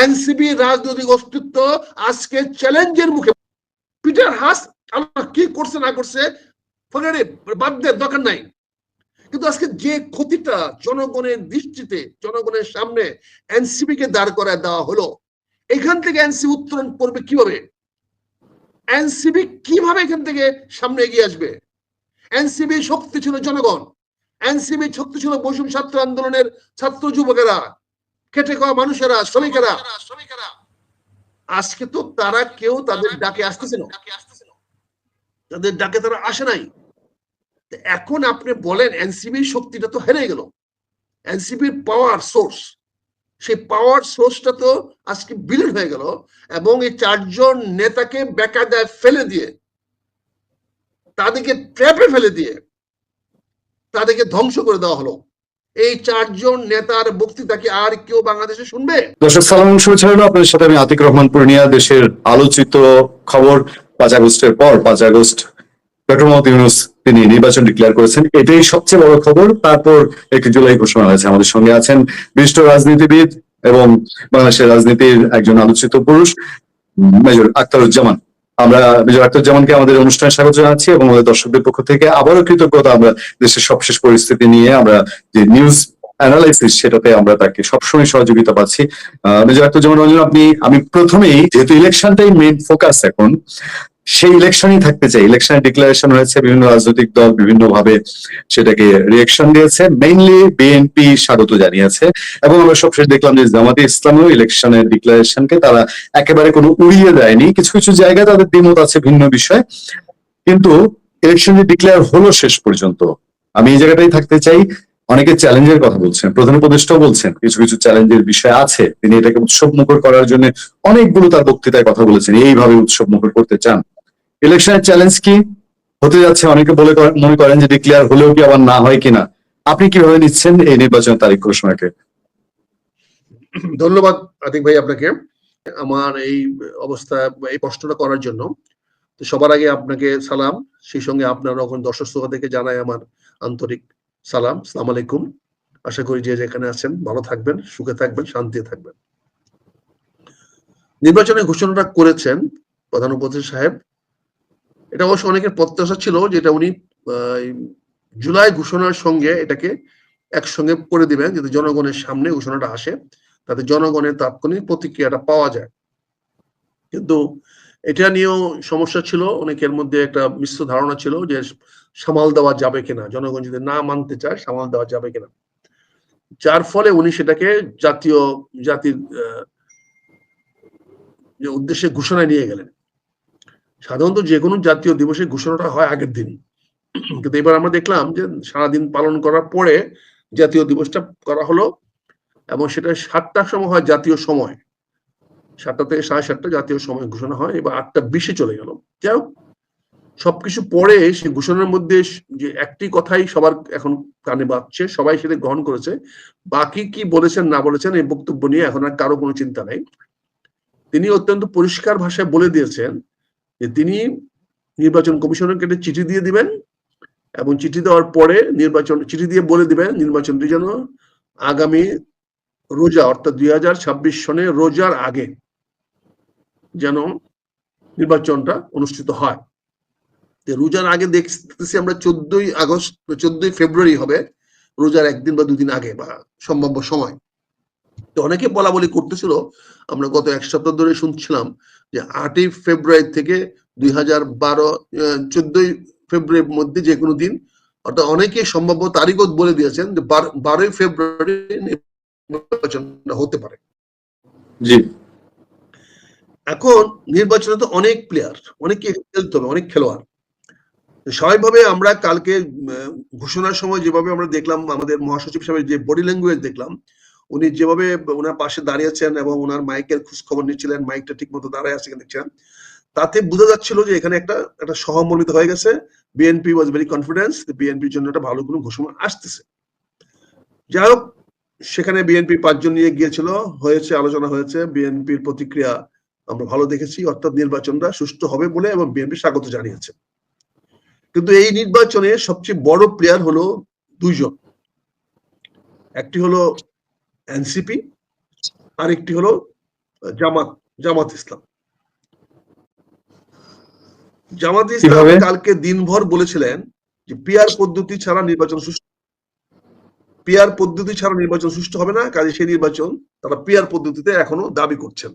NCP রাজনৈতিক অস্তিত্ব আজকে চ্যালেঞ্জের মুখে। পিটার হাস কি করছে না করছে বাদ দেন, দরকার নাই। কিন্তু আজকে যে ক্ষতিটা জনগণের দৃষ্টিতে, জনগণের সামনে এনসিপি কে দাঁড় করায় দেওয়া হলো, এখান থেকে এনসিপি উত্তরণ করবে কিভাবে? এনসিপি কিভাবে এখান থেকে সামনে এগিয়ে আসবে? এনসিপি শক্তি ছিল জনগণ, এনসিপি শক্তি ছিল বৈষম্য ছাত্র আন্দোলনের ছাত্র যুবকেরা, খেটে খাওয়া মানুষেরা, শ্রমিকেরা। আজকে তো তারা কেউ তাদের ডাকে আসতেছে না, তাদের ডাকে তারা আসে নাই। এখন আপনি বলেন এনসিপির শক্তিটা তো হেরে গেল, এনসিপির পাওয়ার সোর্স, সেই পাওয়ার সোর্সটা তো আজকে বিলীন হয়ে গেল। এবং এই চারজন নেতাকে বেকায়দায় ফেলে দিয়ে, তাদেরকে ট্র্যাপে ফেলে দিয়ে তাদেরকে ধ্বংস করে দেওয়া হলো। এই চারজন নেতার বক্তৃতা কি আর কেউ বাংলাদেশে শুনবে? দর্শক সালাম, শুভেচ্ছা রইল আপনাদের সাথে। আমি আতিক রহমান পূর্ণিয়া। দেশের আলোচিত খবর, 5 আগস্টের পর 5 আগস্ট ডক্টর মোহাম্মদ ইউনূস তিনি নির্বাচন ডিক্লেয়ার করেছেন, এটাই সবচেয়ে বড় খবর। তারপর 1 জুলাই ঘোষণা হয়েছে। আমাদের সঙ্গে আছেন বিশিষ্ট রাজনীতিবিদ এবং বাংলাদেশের রাজনীতির একজন আলোচিত পুরুষ, মেজর আখতারুজ্জামান। আমরা মেজর আখতারুজ্জামানকে আমাদের অনুষ্ঠানে স্বাগত জানাচ্ছি এবং আমাদের দর্শকদের পক্ষ থেকে আবারও কৃতজ্ঞতা। আমরা দেশের সবশেষ পরিস্থিতি নিয়ে আমরা যে নিউজ অ্যানালাইসিস, সেটাতে আমরা তাকে সবসময় সহযোগিতা পাচ্ছি। মেজর আখতারুজ্জামান রঞ্জন, আমি প্রথমেই, যেহেতু ইলেকশনটাই মেইন ফোকাস এখন, সেই ইলেকশনই থাকতে চাই। ইলেকশনের ডিক্লারেশন হয়েছে, বিভিন্ন রাজনৈতিক দল বিভিন্ন ভাবে সেটাকে রিয়েকশন দিয়েছে, মেইনলি বিএনপি স্বাগত জানিয়েছে। এবং আমরা সবশেষ দেখলাম যে জামাতে ইসলামীও ইলেকশনের ডিক্লারেশনকে তারা একেবারে কোনো উড়িয়ে দেয়নি। কিছু কিছু জায়গায় তাদের দ্বিমত আছে ভিন্ন বিষয়, কিন্তু ইলেকশন যে ডিক্লেয়ার হলো শেষ পর্যন্ত, আমি এই জায়গাটাই থাকতে চাই। অনেকে চ্যালেঞ্জের কথা বলছেন, প্রধান উপদেষ্টাও বলছেন কিছু কিছু চ্যালেঞ্জের বিষয় আছে। তিনি এটাকে উৎসব মুখর করার জন্য অনেকগুলো তার বক্তৃতায় কথা বলেছেন, এইভাবে উৎসব মুখর করতে চান। ইলেকশনের চ্যালেঞ্জ কি হতে যাচ্ছে? অনেকে মনে করেন যে ডিক্লেয়ার হলেও কি আবার না হয় কিনা। আপনি কিভাবে নিচ্ছেন এই নির্বাচন তারিখ ঘোষণাকে? ধন্যবাদ আতিক ভাই আপনাকে আমার এই অবস্থা, এই প্রশ্নটা করার জন্য। তো সবার আগে আপনাকে সালাম, সেই সঙ্গে আপনার ওখানে দর্শক শ্রোতাদেরকে জানাই আমার আন্তরিক সালাম, আসসালামু আলাইকুম। আশা করি যে যেখানে আছেন ভালো থাকবেন, সুখে থাকবেন, শান্তিতে থাকবেন। নির্বাচনের ঘোষণাটা করেছেন প্রধান উপদেষ্টা সাহেব, এটা অবশ্য অনেকের প্রত্যাশা ছিল যেটা উনি জুলাই ঘোষণার সঙ্গে এটাকে একসঙ্গে করে দিবেন, যাতে জনগণের সামনে ঘোষণাটা আসে, তাতে জনগণের তাৎক্ষণিক প্রতিক্রিয়াটা পাওয়া যায়। কিন্তু এটা নিয়েও সমস্যা ছিল, অনেকের মধ্যে একটা মিশ্র ধারণা ছিল যে সামাল দেওয়া যাবে কিনা, জনগণ যদি না মানতে চায় সামাল দেওয়া যাবে কিনা। যার ফলে উনি সেটাকে জাতির উদ্দেশ্যে ঘোষণায় নিয়ে গেলেন। সাধারণত যে কোনো জাতীয় দিবসের ঘোষণাটা হয় আগের দিন, কিন্তু এবার আমরা দেখলাম যে সারাদিন পালন করার পরে জাতীয় দিবসটা করা হলো, এবং সেটা 7টার সময় হয় জাতীয় সময়, 7টা থেকে 7:30 জাতীয় সময় ঘোষণা হয়। এবার 8:20 চলে গেল। যাই হোক, সবকিছু পরে সেই ঘোষণার মধ্যে যে একটি কথাই সবার এখন কানে বাজছে, সবাই সেটা গ্রহণ করেছে। বাকি কি বলেছেন না বলেছেন এই বক্তব্য নিয়ে এখন আর কারো কোনো চিন্তা নেই। তিনি অত্যন্ত পরিষ্কার ভাষায় বলে দিয়েছেন যে তিনি নির্বাচন কমিশনকে একটা চিঠি দিয়ে দিবেন, এবং চিঠি দেওয়ার পরে চিঠি দিয়ে বলে দিবেন নির্বাচনটি যেন আগামী রোজা, অর্থাৎ 2026 সনে রোজার আগে যেন নির্বাচনটা অনুষ্ঠিত হয়। রোজার আগে দেখতেছি আমরা 14ই আগস্ট, 14ই ফেব্রুয়ারি হবে, রোজার একদিন বা দুদিন আগে বা সম্ভাব্য সময়। তো অনেকে বলা বলি করতেছিল, আমরা গত 1 সপ্তাহ ধরে শুনছিলাম যে 8ই ফেব্রুয়ারি থেকে 14ই ফেব্রুয়ারির মধ্যে যে কোনো দিন, অর্থাৎ অনেকে সম্ভাব্য তারিখও বলে দিয়েছেন যে 12ই ফেব্রুয়ারি নির্বাচনটা হতে পারে। জি, এখন নির্বাচনে তো অনেক প্লেয়ার, অনেকে খেলতে হবে, অনেক খেলোয়াড়। স্বাভাবিকভাবে আমরা কালকে ঘোষণার সময় যেভাবে আমরা দেখলাম, আমাদের মহাসচিব সাহেবের যে বডি ল্যাঙ্গুয়েজ দেখলাম, উনি যেভাবে ওনার পাশে দাঁড়িয়েছেন এবং ওনার মাইকের খোঁজ খবর নিচ্ছিলেন, মাইকটা ঠিক মতো দাঁড়ায় আছে দেখছেন, তাতে বোঝা যাচ্ছিল যে এখানে একটা সহমর্মিত হয়ে গেছে। বিএনপি ওয়াজ ভেরি কনফিডেন্স, বিএনপির জন্য একটা ভালো কোনো ঘোষণা আসতেছে। যাই হোক, সেখানে বিএনপি 5 জন নিয়ে গিয়েছিল, হয়েছে, আলোচনা হয়েছে, বিএনপির প্রতিক্রিয়া আমরা ভালো দেখেছি, অর্থাৎ নির্বাচনটা সুষ্ঠু হবে বলে, এবং বিএনপি স্বাগত জানিয়েছে। কিন্তু এই নির্বাচনে সবচেয়ে বড় প্লেয়ার হলো 2 জন, একটি হলো এনসিপি, আরেকটি হলো জামাত জামাত ইসলাম জামাত ইসলাম কিভাবে? কালকে দিনভর বলেছিলেন যে পিআর পদ্ধতি ছাড়া নির্বাচন সুষ্ঠু হবে না, কাজে সেই নির্বাচন তারা পিআর পদ্ধতিতে এখনো দাবি করছেন।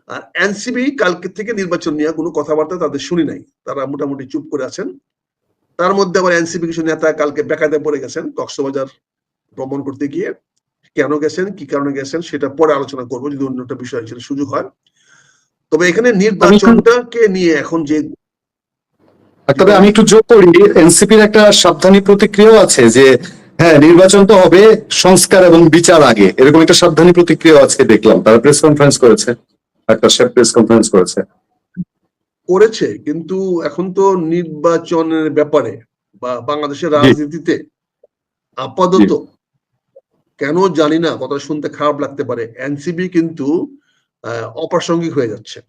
আর এনসিপি কালকে থেকে নির্বাচন নিয়ে কোনো কথাবার্তা তাদের শুনি নাই, তারা মোটামুটি চুপ করে আছেন। তার মধ্যে আবার এনসিপি কিছু নেতা কালকে বেকায়দা পড়ে গেছেন কক্সবাজার ভ্রমণ করতে গিয়ে। কেন গেছেন, কি কারণে গেছেন সেটা পরে আলোচনা করবো যদি অন্য একটা বিষয় ছিল সুযোগ হয়। তবে এখানে নির্বাচনটাকে নিয়ে এখন যে তবে আমি একটু যোগ করি, এনসিপির একটা সাবধানী প্রতিক্রিয়াও আছে যে হ্যাঁ নির্বাচন তো হবে, সংস্কার এবং বিচার আগে, এরকম একটা সাবধানী প্রতিক্রিয়া আছে দেখলাম। তারা প্রেস কনফারেন্স করেছে, একটা প্রেস কনফারেন্স করেছে, কিন্তু এখন তো নির্বাচনের ব্যাপারে বা বাংলাদেশের জি রাজনীতিতে আপাতত কেন জানি না, কথা শুনতে খারাপ লাগতে পারে, এনসিপি কিন্তু অপ্রাসঙ্গিক হয়ে যাচ্ছে।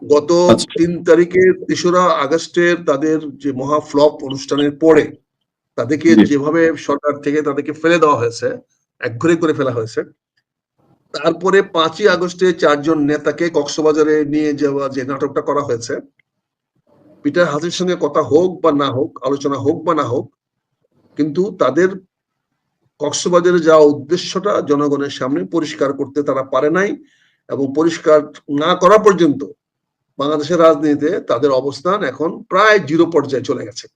গত আচ্ছা 3 তারিখে 3রা আগস্টের তাদের যে মহা ফ্লপ অনুষ্ঠানের পরে তাদেরকে জি যেভাবে সরকার থেকে তাদেরকে ফেলে দেওয়া হয়েছে, একঘরে করে ফেলা হয়েছে। তারপরে 5ই আগস্টে 4 জন নেতাকে কক্সবাজারে নিয়ে যাওয়া যে নাটকটা করা হয়েছে, পিটার হাসির সঙ্গে কথা হোক বা না হোক, আলোচনা হোক বা না হোক, কিন্তু তাদের কক্সবাজারে যাওয়া উদ্দেশ্যটা জনগণের সামনে পরিষ্কার করতে তারা পারে নাই, এবং পরিষ্কার না করা পর্যন্ত বাংলাদেশের রাজনীতিতে তাদের অবস্থান এখন প্রায় 0 পর্যায়ে চলে গেছে।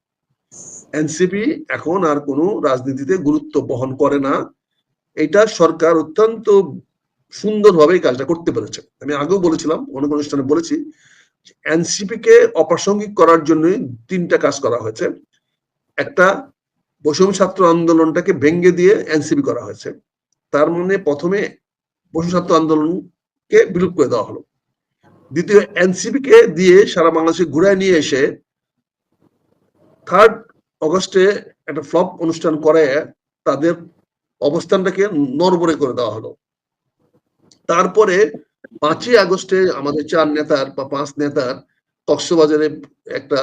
এনসিপি এখন আর কোনো রাজনীতিতে গুরুত্ব বহন করে না। এটা সরকার অত্যন্ত সুন্দরভাবে এই কাজটা করতে পেরেছে। আমি আগেও বলেছিলাম, অনেক অনুষ্ঠানে বলেছি, এনসিপি কে অপ্রাসঙ্গিক করার জন্যই 3টা কাজ করা হয়েছে। একটা, বৈষম্য ছাত্র আন্দোলনটাকে ভেঙে দিয়ে এনসিপি করা হয়েছে। তার মানে প্রথমে বৈষম্য ছাত্র আন্দোলনকে বিলুপ্ত করে দেওয়া হলো। দ্বিতীয়, এনসিপি কে দিয়ে সারা বাংলাদেশে ঘুরায় নিয়ে এসে 3 অগস্টে একটা ফ্লপ অনুষ্ঠান করে তাদের অবস্থানটাকে নড়বড়ে করে দেওয়া হলো। তারপরে 5ই আগস্টে আমাদের 4 নেতার বা 5 নেতার কক্সবাজারে একটা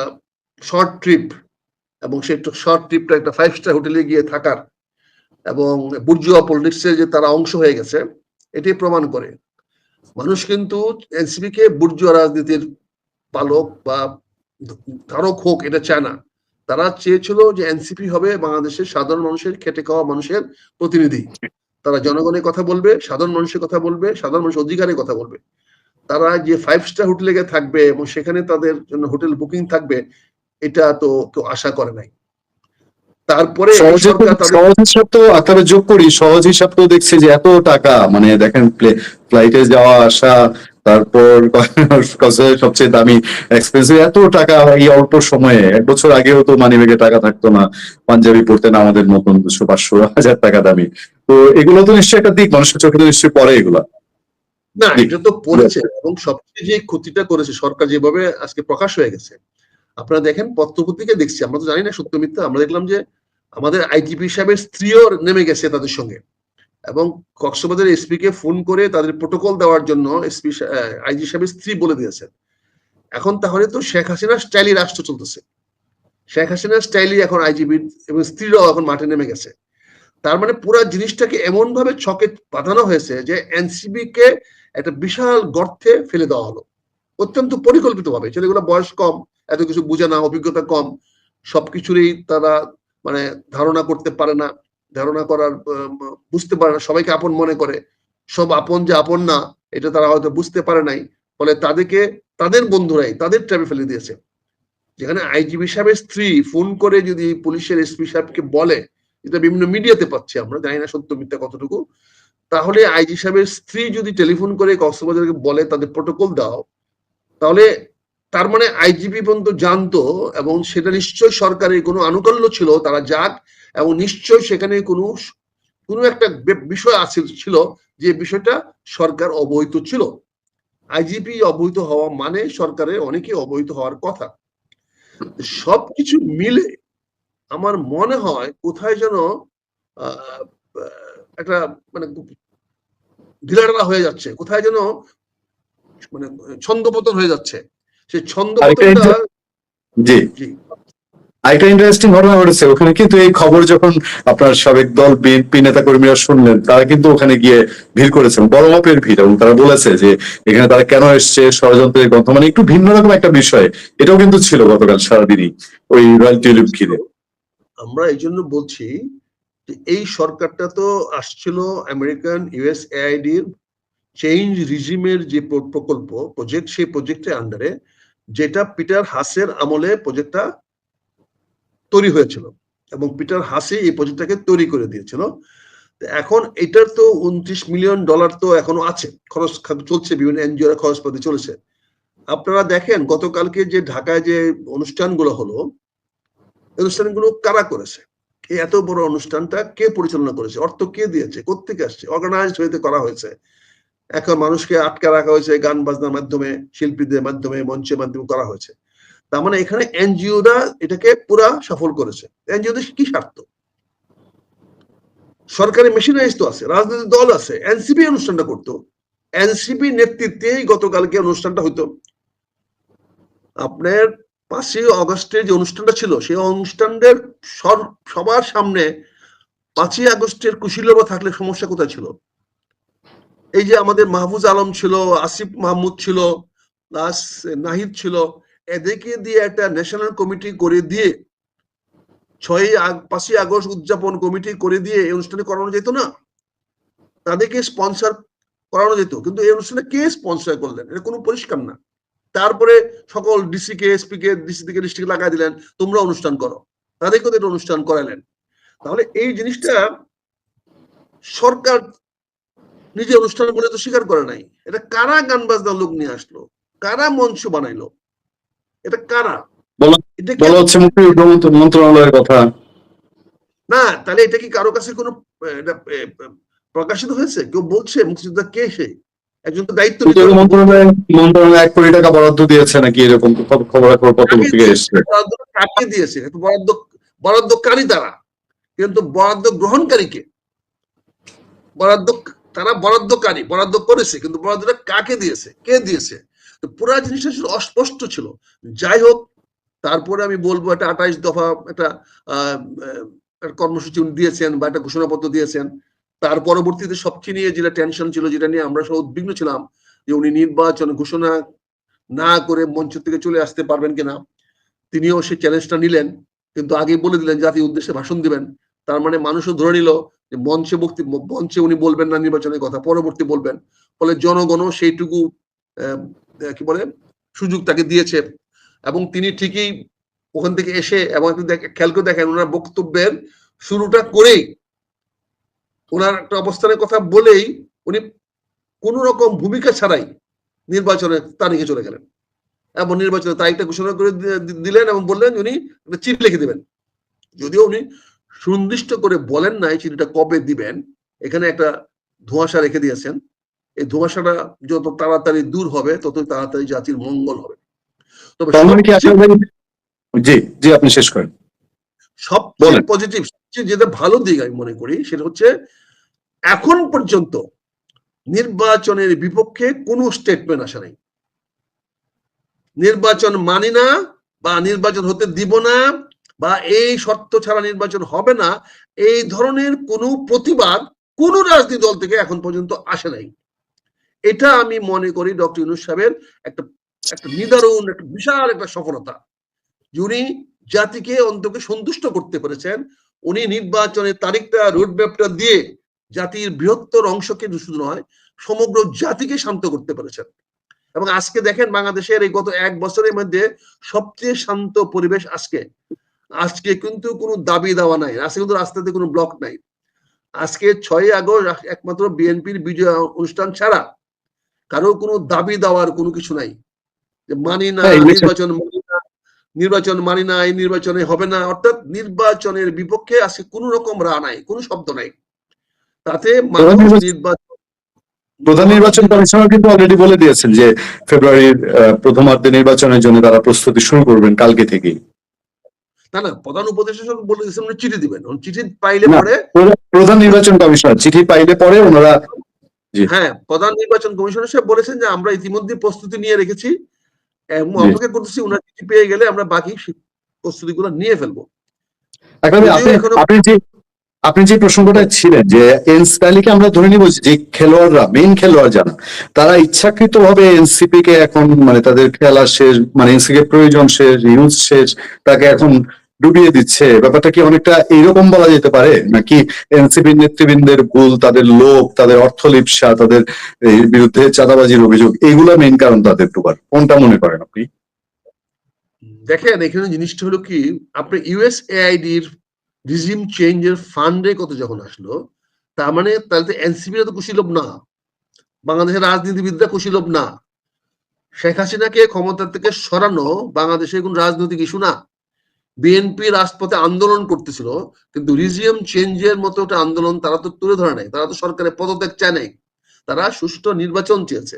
শর্ট ট্রিপ, এবং সেই শর্ট ট্রিপটা একটা 5 স্টার হোটেলে গিয়ে থাকার, এবং বুর্জুয়া পলিটিক্সের যে তারা অংশ হয়ে গেছে, এটি প্রমাণ করে। মানুষ কিন্তু এনসিপি কে বুর্জুয়া রাজনীতির পালক বা ধারক হোক এটা চায় না। তারা চেয়েছিল যে এনসিপি হবে বাংলাদেশের সাধারণ মানুষের, খেটে খাওয়া মানুষের প্রতিনিধি। তারা জনগণের কথা বলবে, সাধারণ মানুষের কথা বলবে, সাধারণ মানুষের অধিকারের কথা বলবে। তারা যে 5 স্টার হোটেলে গিয়ে থাকবে এবং সেখানে তাদের জন্য হোটেল বুকিং থাকবে, এটা তো কেউ আশা করে নাই। তারপরে এই সরকার তাদের সহজ হিসাব তো তবে যোগ করি, সহজ হিসাব তো দেখছি যে এত টাকা, মানে দেখেন ফ্লাইটে যাওয়া আসা, তারপর কক্সবাজারের সবচেয়ে দামি এক্সপেন্সিভ, এত টাকা এই অল্প সময়ে। 1 বছর আগেও তো মানি ব্যাগে টাকা থাকতো না, পাঞ্জাবি পড়তেন আমাদের মতন 200, 500, 1000 টাকা দামি। তো এগুলো তো নিশ্চয়ই একটা দিক, মানুষের চোখে তো নিশ্চয়ই পড়ে এগুলা না, দিক। এটা তো পড়েছে, এবং সবচেয়ে যে ক্ষতিটা করেছে সরকার যেভাবে আজকে প্রকাশ হয়ে গেছে, আপনারা দেখেন পত্রপত্রিকা দেখছি, আমরা তো জানি না সত্য মিথ্যা, আমরা দেখলাম যে আমাদের আইজিপি সাহেবের স্ত্রীও নেমে গেছে তাদের সঙ্গে, এবং কক্সবাজার এসপি কে ফোন করে তাদের প্রোটোকল দেওয়ার জন্য এসপি আইজি সাহেবের স্ত্রী বলে দিয়েছেন। এখন তাহলে তো শেখ হাসিনার স্টাইলি রাষ্ট্র চলতেছে, শেখ হাসিনার স্টাইলি এখন আইজিবি এবং স্ত্রীরাও এখন মাঠে নেমে গেছে। তার মানে পুরো জিনিসটাকে এমন ভাবে ছকে বাঁধানো হয়েছে যে এনসিবি কে একটা বিশাল গর্তে ফেলে দেওয়া হলো, অত্যন্ত পরিকল্পিত ভাবে। ছেলেগুলো বয়স কম, এত কিছু বুঝে না, অভিজ্ঞতা কম, সবকিছুরই তারা মানে ধারণা করতে পারে না, ধারণা করার বুঝতে পারে না, সবাইকে আপন মনে করে, সব আপন যে আপন না এটা তারা হয়তো বুঝতে পারে নাই। ফলে তাদেরকে তাদের বন্ধুরাই তাদের ট্র্যাপে ফেলে দিয়েছে। যেখানে আইজিবি সাহেবের স্ত্রী ফোন করে যদি পুলিশের এসপি সাহেবকে বলে, যেটা বিভিন্ন মিডিয়াতে পাচ্ছি, আমরা জানি না সত্য মিথ্যা কতটুকু, তাহলে আইজি সাহেবের স্ত্রী যদি টেলিফোন করে কক্সবাজারকে বলে তাদের প্রোটোকল দাও, তাহলে তার মানে আইজিপি পর্যন্ত জানতো, এবং সেটা নিশ্চয়ই সরকারের কোনো আনুকূল্য ছিল তারা যাক, এবং নিশ্চয়ই সেখানে কোনো কোনো একটা বিষয় আছে ছিল যে বিষয়টা সরকার অবহিত ছিল। আইজিপি অবহিত হওয়া মানে সরকারের অনেকে অবহিত হওয়ার কথা। সবকিছু মিলে আমার মনে হয় কোথায় যেন একটা মানে ঢিলাঢালা হয়ে যাচ্ছে, কোথায় যেন মানে ছন্দপতন হয়ে যাচ্ছে। সেই আরেকটা ছন্দপতনটা জি জি আরেকটা ইন্টারেস্টিং ঘটনা ঘটেছে ওখানে, কিন্তু এই খবর যখন আপনার সাবেক দল বিএনপি নেতা কর্মীরা শুনলেন, তারা কিন্তু ওখানে গিয়ে ভিড় করেছেন, বড় মাপের ভিড়, এবং তারা বলেছে যে এখানে তারা কেন এসছে, ষড়যন্ত্রের গন্ধ, মানে একটু ভিন্ন রকম একটা বিষয় এটাও কিন্তু ছিল গতকাল সারাদিনই ওই রয়্যাল টিউলিপ ঘিরে। আমরা এই জন্য বলছি যে এই সরকারটা তো আসছিল আমেরিকান ইউএসএআইডির চেঞ্জ রিজিমের যে প্রকল্প প্রজেক্ট, সেই প্রজেক্টের আন্ডারে, যেটা পিটার হাসের আমলে প্রজেক্টটা তৈরি হয়েছিল এবং পিটার হাসি এই প্রজেক্টটাকে তৈরি করে দিয়েছিল। এখন এটার তো $29 মিলিয়ন তো এখনো আছে, খরচ চলছে, বিভিন্ন এনজিওর খরচপাতি চলেছে। আপনারা দেখেন গতকালকে যে ঢাকায় যে অনুষ্ঠানগুলো হলো, অনুষ্ঠানগুলো কারা করেছে? এই এত বড় অনুষ্ঠানটা কে পরিচালনা করেছে? অর্থ কে দিয়েছে? কোত্থেকে আসছে? অর্গানাইজড হইতে করা হয়েছে। এখন মানুষকে আটকা রাখা হয়েছে, গান বাজনার মাধ্যমে, শিল্পীদের মাধ্যমে, মঞ্চের মাধ্যমে করা হয়েছে। তার মানে এখানে এনজিওরা এটাকে পুরা সফল করেছে। এনজিওদের কি স্বার্থ? সরকারি মেশিনারিজ তো আছে, রাজনৈতিক দল আছে, এনসিপি অনুষ্ঠানটা করতো, এনসিপি নেতৃত্বেই গতকালকে অনুষ্ঠানটা হইতো। আপনার 5ই আগস্টের যে অনুষ্ঠানটা ছিল, সেই অনুষ্ঠানের সবার সামনে 5ই আগস্টের কুশীলতা থাকলে সমস্যা কোথায় ছিল? এই যে আমাদের মাহফুজ আলম ছিল, আসিফ মাহমুদ ছিল, প্লাস নাহিদ ছিল, এদেরকে দিয়ে একটা ন্যাশনাল কমিটি করে দিয়ে 5ই আগস্ট উদযাপন কমিটি করে দিয়ে এই অনুষ্ঠানে করানো যেত না? তাদেরকে স্পন্সর করানো যেত, কিন্তু এই অনুষ্ঠানে কে স্পন্সর করলেন? এটা কোনো পরিষ্কার না। তারপরে সকল ডিসি কে, এসপি কে, ডিসি থেকে ডিস্ট্রিক্ট লাগাই দিলেন, তোমরা অনুষ্ঠান করো, তাদেরকে তো অনুষ্ঠান করালেন। তাহলে এই জিনিসটা সরকার নিজে অনুষ্ঠান বলে তো স্বীকার করে নাই। এটা কারা গান বাজনার লোক নিয়ে আসলো? কারা মঞ্চ বানাইলো? এটা কারা? এটা বলা হচ্ছে মুক্তিযুদ্ধ মন্ত্রণালয়ের কথা। না, তাহলে এটা কি কারো কাছে কোনো প্রকাশিত হয়েছে? কেউ বলছে মুক্তিযোদ্ধা কে? সে একজন তো দায়িত্ব মন্ত্রণালয় 1 কোটি টাকা বরাদ্দ দিয়েছে নাকি, এরকম খবরাখবর পত্রিকা এসেছে। কাকে দিয়েছে? বরাদ্দকারী তারা, কিন্তু বরাদ্দ গ্রহণকারীকে, বরাদ্দ তারা বরাদ্দকারী, বরাদ্দ করেছে, কিন্তু বরাদ্দটা কাকে দিয়েছে, কে দিয়েছে? পুরা জিনিসটা অস্পষ্ট ছিল। যাই হোক, তারপরে আমি বলবো এটা 28 দফা একটা কর্মসূচি দিয়েছেন বা একটা ঘোষণাপত্র দিয়েছেন। তার পরবর্তীতে সবচেয়ে নিয়ে যেটা টেনশন ছিল, যেটা নিয়ে আমরা সব উদ্বিগ্ন ছিলাম, যে উনি নির্বাচন ঘোষণা না করে মঞ্চ থেকে চলে আসতে পারবেন কিনা। তিনিও সেই চ্যালেঞ্জটা নিলেন, কিন্তু আগে বলে দিলেন জাতির উদ্দেশ্যে ভাষণ দিবেন। তার মানে মানুষও ধরে নিল যে মঞ্চে উনি বলবেন না নির্বাচনের কথা, পরবর্তী বলবেন। ফলে জনগণও সেইটুকু কি বলে সুযোগ তাকে দিয়েছে, এবং তিনি ঠিকই ওখান থেকে এসে, এবং খেয়াল করে দেখেন ওনার বক্তব্যের শুরুটা করেই, ওনার একটা অবস্থানের কথা বলেই উনি কোন রকম ভূমিকা ছাড়াই নির্বাচনের তারিখে চলে গেলেন, এবং নির্বাচনের তারিখটা ঘোষণা করে দিলেন এবং বললেন উনি চিঠি লিখে দিবেন। যদিও উনি সুনির্দিষ্ট করে বলেন নাই চিঠিটা কবে দিবেন, এখানে একটা ধোঁয়াশা রেখে দিয়েছেন। এই ধোঁয়াশাটা যত তাড়াতাড়ি দূর হবে, তত তাড়াতাড়ি জাতির মঙ্গল হবে। তবে জি জি, আপনি শেষ করেন। সবচেয়ে পজিটিভ, সবচেয়ে যেটা ভালো দিক আমি মনে করি, সেটা হচ্ছে এখন পর্যন্ত নির্বাচনের বিপক্ষে কোনো স্টেটমেন্ট আসে নাই। নির্বাচন মানি না, বা নির্বাচন হতে দিব না, বা এই শর্ত ছাড়া নির্বাচন হবে না, এই ধরনের কোনো প্রতিবাদ কোন রাজনৈতিক দল থেকে এখন পর্যন্ত আসে নাই। এটা আমি মনে করি ডক্টর ইউনূস সাহেবের একটা নিদারুণ, একটা বিশাল একটা সফলতা। উনি জাতিকে অন্তকে সন্তুষ্ট করতে পেরেছেন। উনি নির্বাচনের তারিখটা, রোডম্যাপটা দিয়ে জাতির বৃহত্তর অংশকে শুধু নয়, সমগ্র জাতিকে শান্ত করতে পেরেছেন। এবং আজকে দেখেন বাংলাদেশের এই গত 1 বছরের মধ্যে সবচেয়ে শান্ত পরিবেশ আজকে। আজকে কিন্তু কোনো দাবি দেওয়া নাই, আজকে কিন্তু রাস্তাতে কোনো ব্লক নাই। আজকে 6ই আগস্ট একমাত্র বিএনপির বিজয় অনুষ্ঠান ছাড়া কারো কোনো দাবি দেওয়ার কোনো কিছু নাই, যে মানি না নির্বাচন, নির্বাচন মানি না, এই নির্বাচনে হবে না, অর্থাৎ নির্বাচনের বিপক্ষে আজকে কোনো রকম রা নাই, কোনো শব্দ নাই। তাতে মানুষ প্রধান নির্বাচন কমিশনার কিন্তু অলরেডি বলে দিয়েছেন যে ফেব্রুয়ারির প্রথমার্ধে নির্বাচনের জন্য তারা প্রস্তুতি শুরু করবেন কালকে থেকেই। না না, প্রধান উপদেষ্টা বলে দিয়েছেন উনি চিঠি দিবেন, চিঠি পাইলে পরে প্রধান নির্বাচন কমিশনার চিঠি পাইলে পরে ওনারা, হ্যাঁ, প্রধান নির্বাচন কমিশনার সাহেব বলেছেন যে আমরা ইতিমধ্যে প্রস্তুতি নিয়ে রেখেছি এবং অপেক্ষা করতেছি, ওনার চিঠি পেয়ে গেলে আমরা বাকি প্রস্তুতিগুলো নিয়ে ফেলবো। একদমই। আপনি যে প্রসঙ্গটা ছিলেন যে তাহলে কি আমরা ধরে নিব যে খেলোয়াড়রা, মেইন খেলোয়াড় যারা, তারা ইচ্ছাকৃত ভাবে এনসিপি কে এখন মানে তাদের খেলা শেষ, মানে এনসিপি প্রয়োজন শেষ, ইউজ শেষ, তাকে এখন ডুবিয়ে দিচ্ছে? ব্যাপারটা কি অনেকটা এইরকম বলা যেতে পারে, নাকি এনসিপি নেতৃবৃন্দের ভুল, তাদের লোভ, তাদের অর্থ লিপ্সা, তাদের এই বিরুদ্ধে চাঁদাবাজির অভিযোগ, এইগুলা মেইন কারণ তাদের ডুবার? কোনটা মনে করেন আপনি? দেখেন এখানে জিনিসটা হলো কি, আপনি ইউএসএআইডির রিজিম চেঞ্জের ফান্ডে কত যখন আসলো, তার মানে তাহলে তো এনসিপি তো কুশীলব না, বাংলাদেশের রাজনীতিবিদরা কুশীলব না। শেখ হাসিনাকে ক্ষমতা থেকে সরানো বাংলাদেশের কোন রাজনৈতিক ইস্যু না। বিএনপি রাজপথে আন্দোলন করতেছিল, কিন্তু রিজিম চেঞ্জের মতো একটা আন্দোলন তারা তো তুলে ধরে নাই, তারা তো সরকারের পদত্যাগ চায় নাই, তারা সুষ্ঠু নির্বাচন চেয়েছে,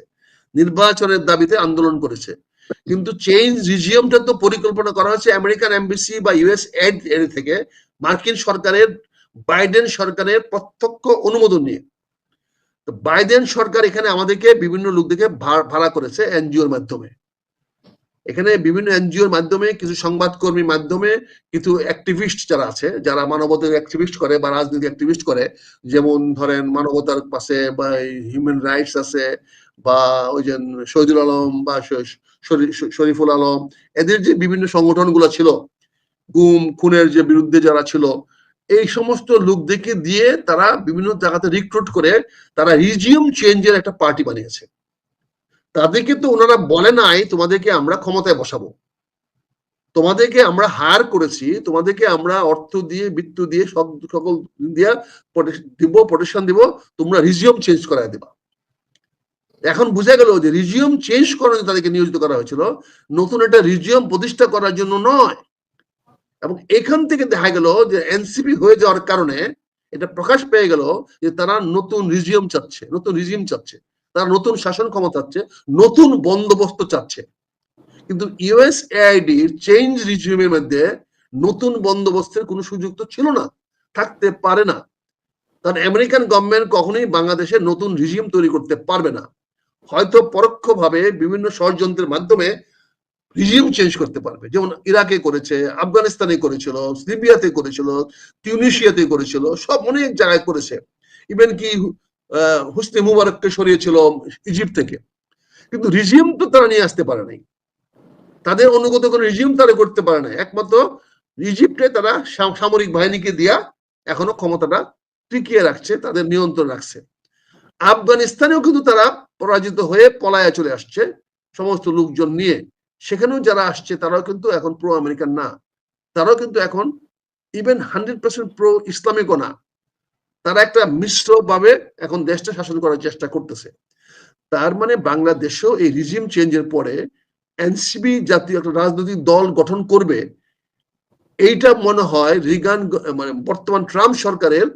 নির্বাচনের দাবিতে আন্দোলন করেছে। কিন্তু চেঞ্জ রিজিয়মটা তো পরিকল্পনা করা হয়েছে আমেরিকান এমবাসি বা ইউএস এড থেকে, মার্কিন সরকারের, বাইডেন সরকারের প্রত্যক্ষ অনুমোদন নিয়ে। তো বাইডেন সরকার এখানে আমাদেরকে বিভিন্ন লোকদেরকে ভাড়া করেছে এনজিওর মাধ্যমে, এখানে বিভিন্ন এনজিওর মাধ্যমে, কিছু সংবাদকর্মীর মাধ্যমে, কিছু অ্যাক্টিভিস্ট যারা আছে, যারা মানবতার অ্যাক্টিভিস্ট করে বা রাজনীতি অ্যাক্টিভিস্ট করে, যেমন ধরেন মানবতার পাশে বা হিউম্যান রাইটস আছে, বা ওই যে শহীদুল আলম বা শরীফুল আলম, এদের যে বিভিন্ন সংগঠনগুলো ছিল, গুম খুনের যে বিরুদ্ধে যারা ছিল, এই সমস্ত লোকদেরকে দিয়ে তারা বিভিন্ন জায়গাতে রিক্রুট করে তারা রিজিয়ম চেঞ্জের একটা পার্টি বানিয়েছে। তাদেরকে তো ওনারা বলে নাই তোমাদেরকে আমরা ক্ষমতায় বসাবো, তোমাদেরকে আমরা হায়ার করেছি, তোমাদেরকে আমরা অর্থ দিয়ে, বৃত্ত দিয়ে, সকল দিয়ে দিব, প্রোটেকশন দিব, তোমরা রিজিয়ম চেঞ্জ করায় দেবা। এখন বোঝা গেল যে রিজিয়ম চেঞ্জ করার জন্য তাদেরকে নিয়োজিত করা হয়েছিল, নতুন একটা রিজিয়ম প্রতিষ্ঠা করার জন্য নয়। এবং এখান থেকে দেখা গেল যে এনসিপি হয়ে যাওয়ার কারণে এটা প্রকাশ পেয়ে গেল যে তারা নতুন রিজিয়ম চাচ্ছে, নতুন রিজিম চাচ্ছে, তারা নতুন শাসন ক্ষমতা চাচ্ছে, নতুন বন্দোবস্ত চাচ্ছে। কিন্তু ইউএসএআইডির চেঞ্জ রিজিউমের মধ্যে নতুন বন্দোবস্তের কোনো সুযোগ তো ছিল না, থাকতে পারে না। কারণ আমেরিকান গভর্নমেন্ট কখনোই বাংলাদেশে নতুন রিজিউম তৈরি করতে পারবে না, হয়তো পরোক্ষভাবে বিভিন্ন ষড়যন্ত্রের মাধ্যমে রিজিউম চেঞ্জ করতে পারবে, যেমন ইরাকে করেছে, আফগানিস্তানে করেছিল, লিবিয়াতে করেছিল, টিউনিশিয়াতে করেছিল, সব অনেক জায়গায় করেছে, ইভেন কি হুসনি মুবারককে সরিয়েছিল ইজিপ্ট থেকে। কিন্তু রিজিউম তো তারা নিয়ে আসতে পারে নাই, তাদের অনুগত কোনো রিজিউম তারা করতে পারে না। একমাত্র ইজিপ্টে তারা সামরিক বাহিনীকে দিয়া এখনো ক্ষমতাটা টিকিয়ে রাখছে, তাদের নিয়ন্ত্রণ রাখছে। আফগানিস্তানেও কিন্তু তারা পরাজিত হয়ে পলায়া চলে আসছে সমস্ত লোকজন নিয়ে, সেখানেও যারা আসছে তারাও কিন্তু এখন প্রো আমেরিকান না, তারাও কিন্তু এখন ইভেন 100% প্রো ইসলামিকও না, তারা একটা মিশ্র ভাবে এখন দেশটা শাসন করার চেষ্টা করতেছে। তার মানে বাংলাদেশেও এই রিজিম চেঞ্জের পরে এনসিপি জাতীয় একটা রাজনৈতিক দল গঠন করবে, এইটা মনে হয় রিগান মানে বর্তমান ট্রাম্প সরকারের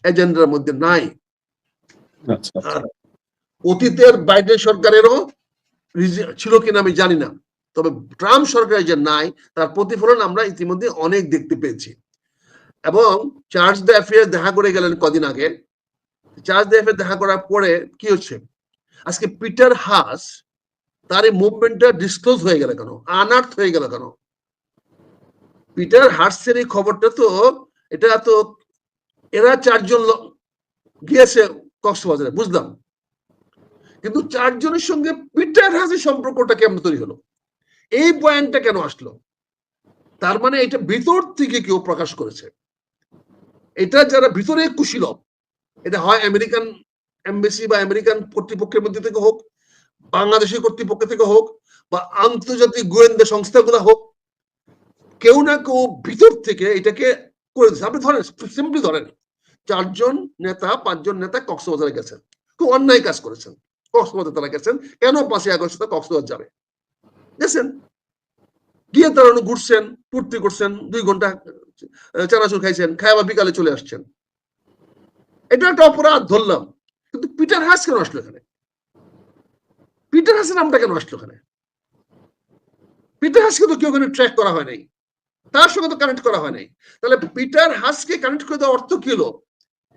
এজেন্ডার মধ্যে নাই। আর অতীতের বাইডেন সরকারেরও ছিল কিনা আমি জানি না, তবে ট্রাম্প সরকারের যে নাই তার প্রতিফলন আমরা ইতিমধ্যে অনেক দেখতে পেয়েছি। এবং চার্লস দ্য অ্যাফেয়ার দেখা করে গেলেন কদিন আগে, চার্লস দ্য অ্যাফেয়ার দেখা করার পরে কি হচ্ছে, আজকে পিটার হাস তার এই মুভমেন্টটা ডিসক্লোজ হয়ে গেল কেন, আনার্থ হয়ে গেল কেন? পিটার হার্সের এই খবরটা তো, এটা তো এরা চারজন গিয়েছে কক্সবাজারে, বুঝলাম, কিন্তু চারজনের সঙ্গে পিটার হাসের সম্পর্কটা কেমন তৈরি হলো, এই পয়েন্টটা কেন আসলো? তার মানে এটা ভিতর থেকে কেউ প্রকাশ করেছে, এটা যারা ভিতরে কুশীলব, এটা হয় আমেরিকান এমবাসি বা আমেরিকান কর্তৃপক্ষের মধ্যে থেকে হোক, বাংলাদেশের কর্তৃপক্ষ থেকে হোক, বা আন্তর্জাতিক গোয়েন্দা সংস্থাগুলো হোক, কেউ না কেউ ভিতর থেকে এটাকে করে দিচ্ছে। আপনি ধরেন, সিম্পলি ধরেন, 4জন নেতা 5জন নেতা কক্সবাজারে গেছেন, খুব অন্যায় কাজ করেছেন, কক্সবাজার তারা গেছেন, কেন 5ই আগস্ট কক্সবাজার যাবে? গেছেন, গিয়ে তারা ঘুরছেন, ফুর্তি করছেন, 2 ঘন্টা চানাচুর খাইছেন, খাই আবার বিকালে চলে আসছেন, এটা একটা অপরাধ ধরলাম। কিন্তু পিটার হাস কেন আসলো এখানে? পিটার হাসের নামটা কেন আসলো এখানে? পিটার হাসকে তো কেউ ওখানে ট্র্যাক করা হয় নাই, তার সঙ্গে তো কানেক্ট করা হয় নাই। তাহলে পিটার হাসকে কানেক্ট করে দেওয়ার অর্থ কি হলো?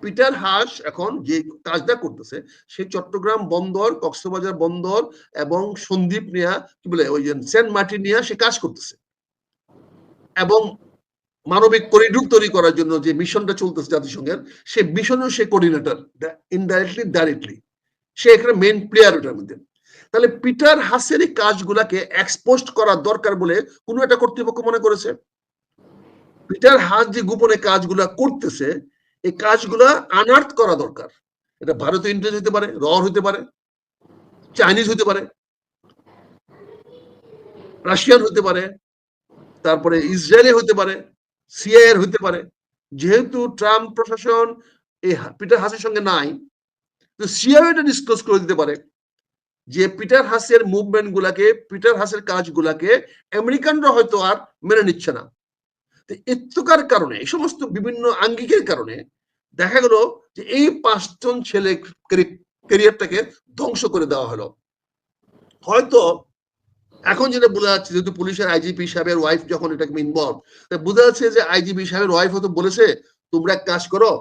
পিটার হাস এখন যে কাজটা করতেছে, সে চট্টগ্রাম বন্দর, কক্সবাজার বন্দর এবং সন্দ্বীপ নিয়ে, কি বলে ওই যে সেন্ট মার্টিন নিয়ে সে কাজ করতেছে। এবং মানবিক করিডোর তৈরি করার জন্য যে মিশনটা চলতেছে জাতিসংঘের, সে মিশনের সে কোঅর্ডিনেটর, ইনডাইরেক্টলি ডাইরেক্টলি সে এখানে মেইন প্লেয়ার ওটার মধ্যে। তাহলে পিটার হাসের এই কাজগুলাকে এক্সপোজ করা দরকার বলে কোন একটা কর্তৃপক্ষ মনে করেছে। পিটার হাস যে গোপনে কাজগুলা করতেছে, এই কাজগুলা আনার্থ করা দরকার। এটা ভারতীয় ইন্টেলিজেন্স হতে পারে, হতে পারে, চাইনিজ হতে পারে, রাশিয়ান হতে পারে, তারপরে ইসরায়েলি হতে পারে, সিআইএর হতে পারে। যেহেতু ট্রাম্প প্রশাসন এই পিটার হাসের সঙ্গে নাই, তো সিআইএ এটা ডিসক্লোজ করে দিতে পারে যে পিটার হাসের মুভমেন্ট গুলাকে, পিটার হাসের কাজগুলাকে আমেরিকানরা হয়তো আর মেনে নিচ্ছে না। তো এতকার কারণে, এই সমস্ত বিভিন্ন আঙ্গিকের কারণে দেখা গেল যে এই 5 জন ছেলে ক্যারিয়ারটাকে ধ্বংস করে দেওয়া হলো। হয়তো এখন যেটা বোঝা যাচ্ছে, যেহেতু পুলিশের আইজিপি সাহেবের ওয়াইফ যখন এটাকে ইনভলভ, বোঝা যাচ্ছে যে আইজিপি সাহেবের ওয়াইফ হয়তো বলেছে, তোমরা এক কাজ করো,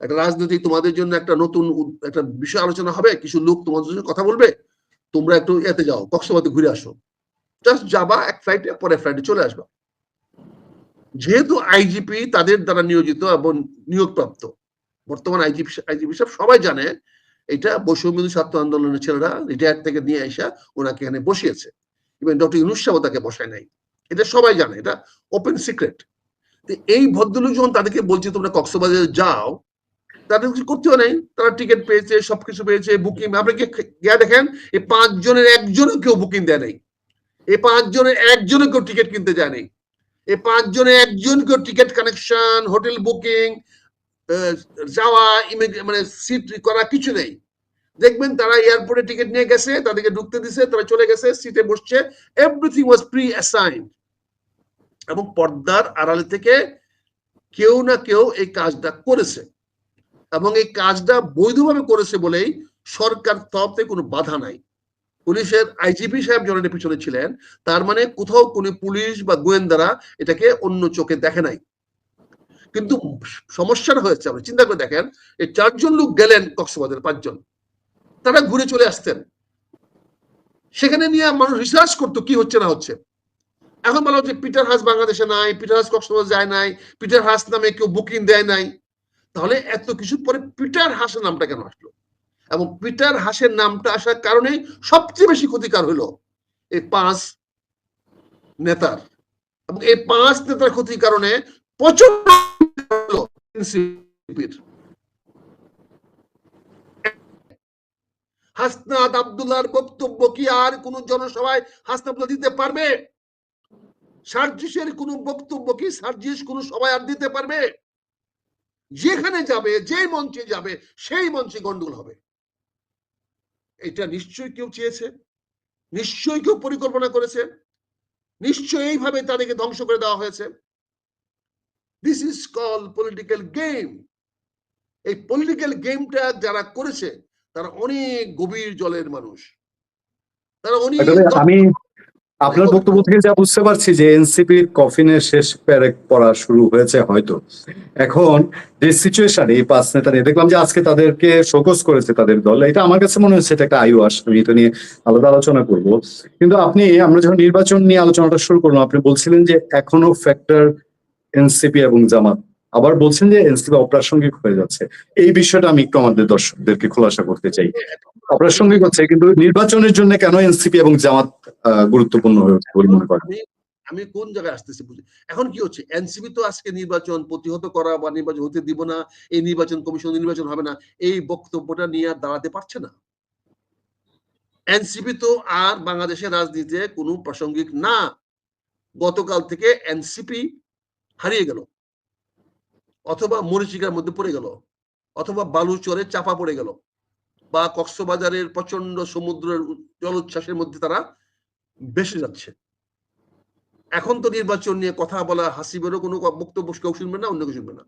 একটা রাজনৈতিক তোমাদের জন্য একটা নতুন একটা বিষয় আলোচনা হবে, কিছু লোক তোমাদের জন্য কথা বলবে, তোমরা একটু এতে যাও, কক্সবাজারে ঘুরে আসো। জাস্ট যাবা এক ফ্লাইটে, পরে ফ্লাইটে চলে আসবা। যেহেতু আইজিপি তাদের দ্বারা নিয়োজিত এবং নিয়োগপ্রাপ্ত, বর্তমান আইজিপি সাহেব সবাই জানে এটা বৈষম্য ছাত্র আন্দোলনের ছেলেরা রিটায়ার থেকে নিয়ে আসা ওনাকে এখানে বসিয়েছে। ইভেন ডক্টর ইউনূস সাহেব তাকে বসায় নাই, এটা সবাই জানে, এটা ওপেন সিক্রেট। এই ভদ্রলোক যখন তাদেরকে বলছে তোমরা কক্সবাজারে যাও, তাদের কিছু করতেও নেই, তারা টিকিট পেয়েছে, সবকিছু পেয়েছে, বুকিং। আপনাকে গিয়া দেখেন এই 5 জনের একজনও কেউ বুকিং দেয় নাই, এই 5 জনের একজনও কেউ টিকিট কিনতে যায় নাই, এই 5 জনের একজন কেউ টিকিট কানেকশন, হোটেল বুকিং, যাওয়া, মানে সিট করা কিছু নেই। দেখবেন তারা এয়ারপোর্টে টিকিট নিয়ে গেছে, তাদেরকে ঢুকতে দিছে, তারা চলে গেছে, সিটে বসছে, এভরিথিং ওয়াজ প্রি অ্যাসাইন্ড। এবং পর্দার আড়ালে থেকে কেউ না কেউ এই কাজটা করেছে, এবং এই কাজটা বৈধভাবে করেছে বলেই সরকার তরফ থেকে কোনো বাধা নাই। পুলিশের আইজিপি সাহেব জনের পিছনে ছিলেন, তার মানে কোথাও কোনো পুলিশ বা গোয়েন্দারা এটাকে অন্য চোখে দেখে নাই। কিন্তু সমস্যাটা হয়েছে, আপনি চিন্তা করে দেখেন, এই 4 জন লোক গেলেন কক্সবাজার, 5 জন, তারা ঘুরে চলে আসতেন, সেখানে নিয়ে মানুষ রিসার্চ করতো কি হচ্ছে না হচ্ছে। এখন বলা হচ্ছে পিটার হাস বাংলাদেশে নাই, পিটার হাস কক্সবাজার যায় নাই, পিটার হাস নামে কেউ বুকিং দেয় নাই। তাহলে এত কিছু পরে পিটার হাসের নামটা কেন আসলো? এবং পিটার হাসের নামটা আসার কারণে সবচেয়ে বেশি ক্ষতিকার হলো এই 5 নেতার, এবং এই 5 নেতার ক্ষতির কারণে প্রচন্ড হাসনাত আব্দুল্লাহর বক্তব্য কি আর কোন জনসভায় হাসনাত দিতে পারবে? সার্জিসের কোন বক্তব্য কি সার্জিস কোন সভায় আর দিতে পারবে? যেখানে যাবে, যে মঞ্চে যাবে, সেই মঞ্চে গন্ডগোল হবে। এটা নিশ্চয়ই কেউ চেয়েছে, নিশ্চয়ই কেউ পরিকল্পনা করেছে, নিশ্চয়ই এইভাবে তাদেরকে ধ্বংস করে দেওয়া হয়েছে। This is call political game. এই পলিটিক্যাল গেমটা যারা করেছে তারা অনেক গভীর জলের মানুষ, তারা অনেক। আমি আপনার বক্তব্য থেকে যা বুঝতে পারছি যে এনসিপির কফিনের শেষ প্যারেক পড়া শুরু হয়েছে হয়তো। এখন যে সিচুয়েশন, এই 5 নেতা নিয়ে দেখলাম যে আজকে তাদেরকে শোকজ করেছে তাদের দল, এটা আমার কাছে মনে হচ্ছে এটা একটা আইওয়াস। আমি এটা নিয়ে আলাদা আলোচনা করব। কিন্তু আমরা যখন নির্বাচন নিয়ে আলোচনাটা শুরু করলাম, আপনি বলছিলেন যে এখনো ফ্যাক্টর এনসিপি এবং জামাত, আবার বলছেন যে এনসিপি অপ্রাসঙ্গিক হয়ে যাচ্ছে। এই বিষয়টা আমি একটু আমাদের দর্শকদেরকে খোলাসা করতে চাই। অপ্রাসঙ্গিক হচ্ছে, কিন্তু নির্বাচনের জন্য কেন এনসিপি এবং জামাত গুরুত্বপূর্ণ হয়ে উঠছে বলে মনে করেন? আমি কোন জায়গায় আসতেছি বুঝি। এখন কি হচ্ছে, এনসিপি তো আজকে নির্বাচন প্রতিহত করা বা নির্বাচন হতে দিব না, এই নির্বাচন কমিশন নির্বাচন হবে না, এই বক্তব্যটা নিয়ে আর দাঁড়াতে পারছে না। এনসিপি তো আর বাংলাদেশের রাজনীতিতে কোনো প্রাসঙ্গিক না। গতকাল থেকে এনসিপি হারিয়ে গেল, অথবা মরিচিকার মধ্যে পড়ে গেল, অথবা বালুচরে চাপা পড়ে গেল, বা কক্সবাজারের প্রচন্ড সমুদ্রের জলোচ্ছ্বাসের মধ্যে তারা ভেসে যাচ্ছে। এখন তো নির্বাচন নিয়ে কথা বলা, হাসিবেরও কোনো বক্তব্য কেউ শুনবে না, অন্য কেউ শুনবে না।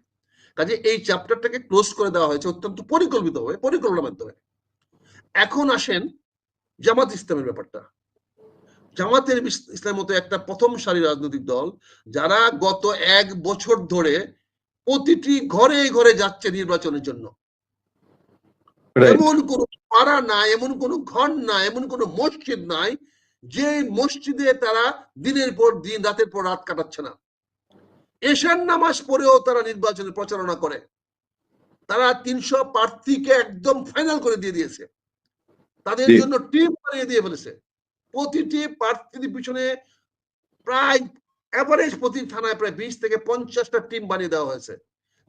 কাজে এই চ্যাপ্টারটাকে ক্লোজ করে দেওয়া হয়েছে অত্যন্ত পরিকল্পিতভাবে, পরিকল্পনার মাধ্যমে। এখন আসেন জামাত ইসলামের ব্যাপারটা। জামাতের ইসলামের মতো একটা প্রথম সারি রাজনৈতিক দল, যারা গত 1 বছর ধরে প্রতিটি ঘরে ঘরে যাচ্ছে নির্বাচনের জন্য। এমন কোন পাড়া নাই, এমন কোন ঘর নাই, এমন কোন মসজিদ নাই যে মসজিদে তারা দিনের পর দিন, রাতের পর রাত কাটাচ্ছে না। এশার নামাজ পড়েও তারা নির্বাচনের প্রচারণা করে। তারা 300 প্রার্থীকে একদম ফাইনাল করে দিয়ে দিয়েছে, তাদের জন্য টিম বানিয়ে দিয়ে ফেলেছে। প্রতিটি প্রার্থীর পিছনে প্রায় এভারেজ প্রতি থানায় প্রায় 20 থেকে 50টা টিম বানিয়ে দেওয়া হয়েছে,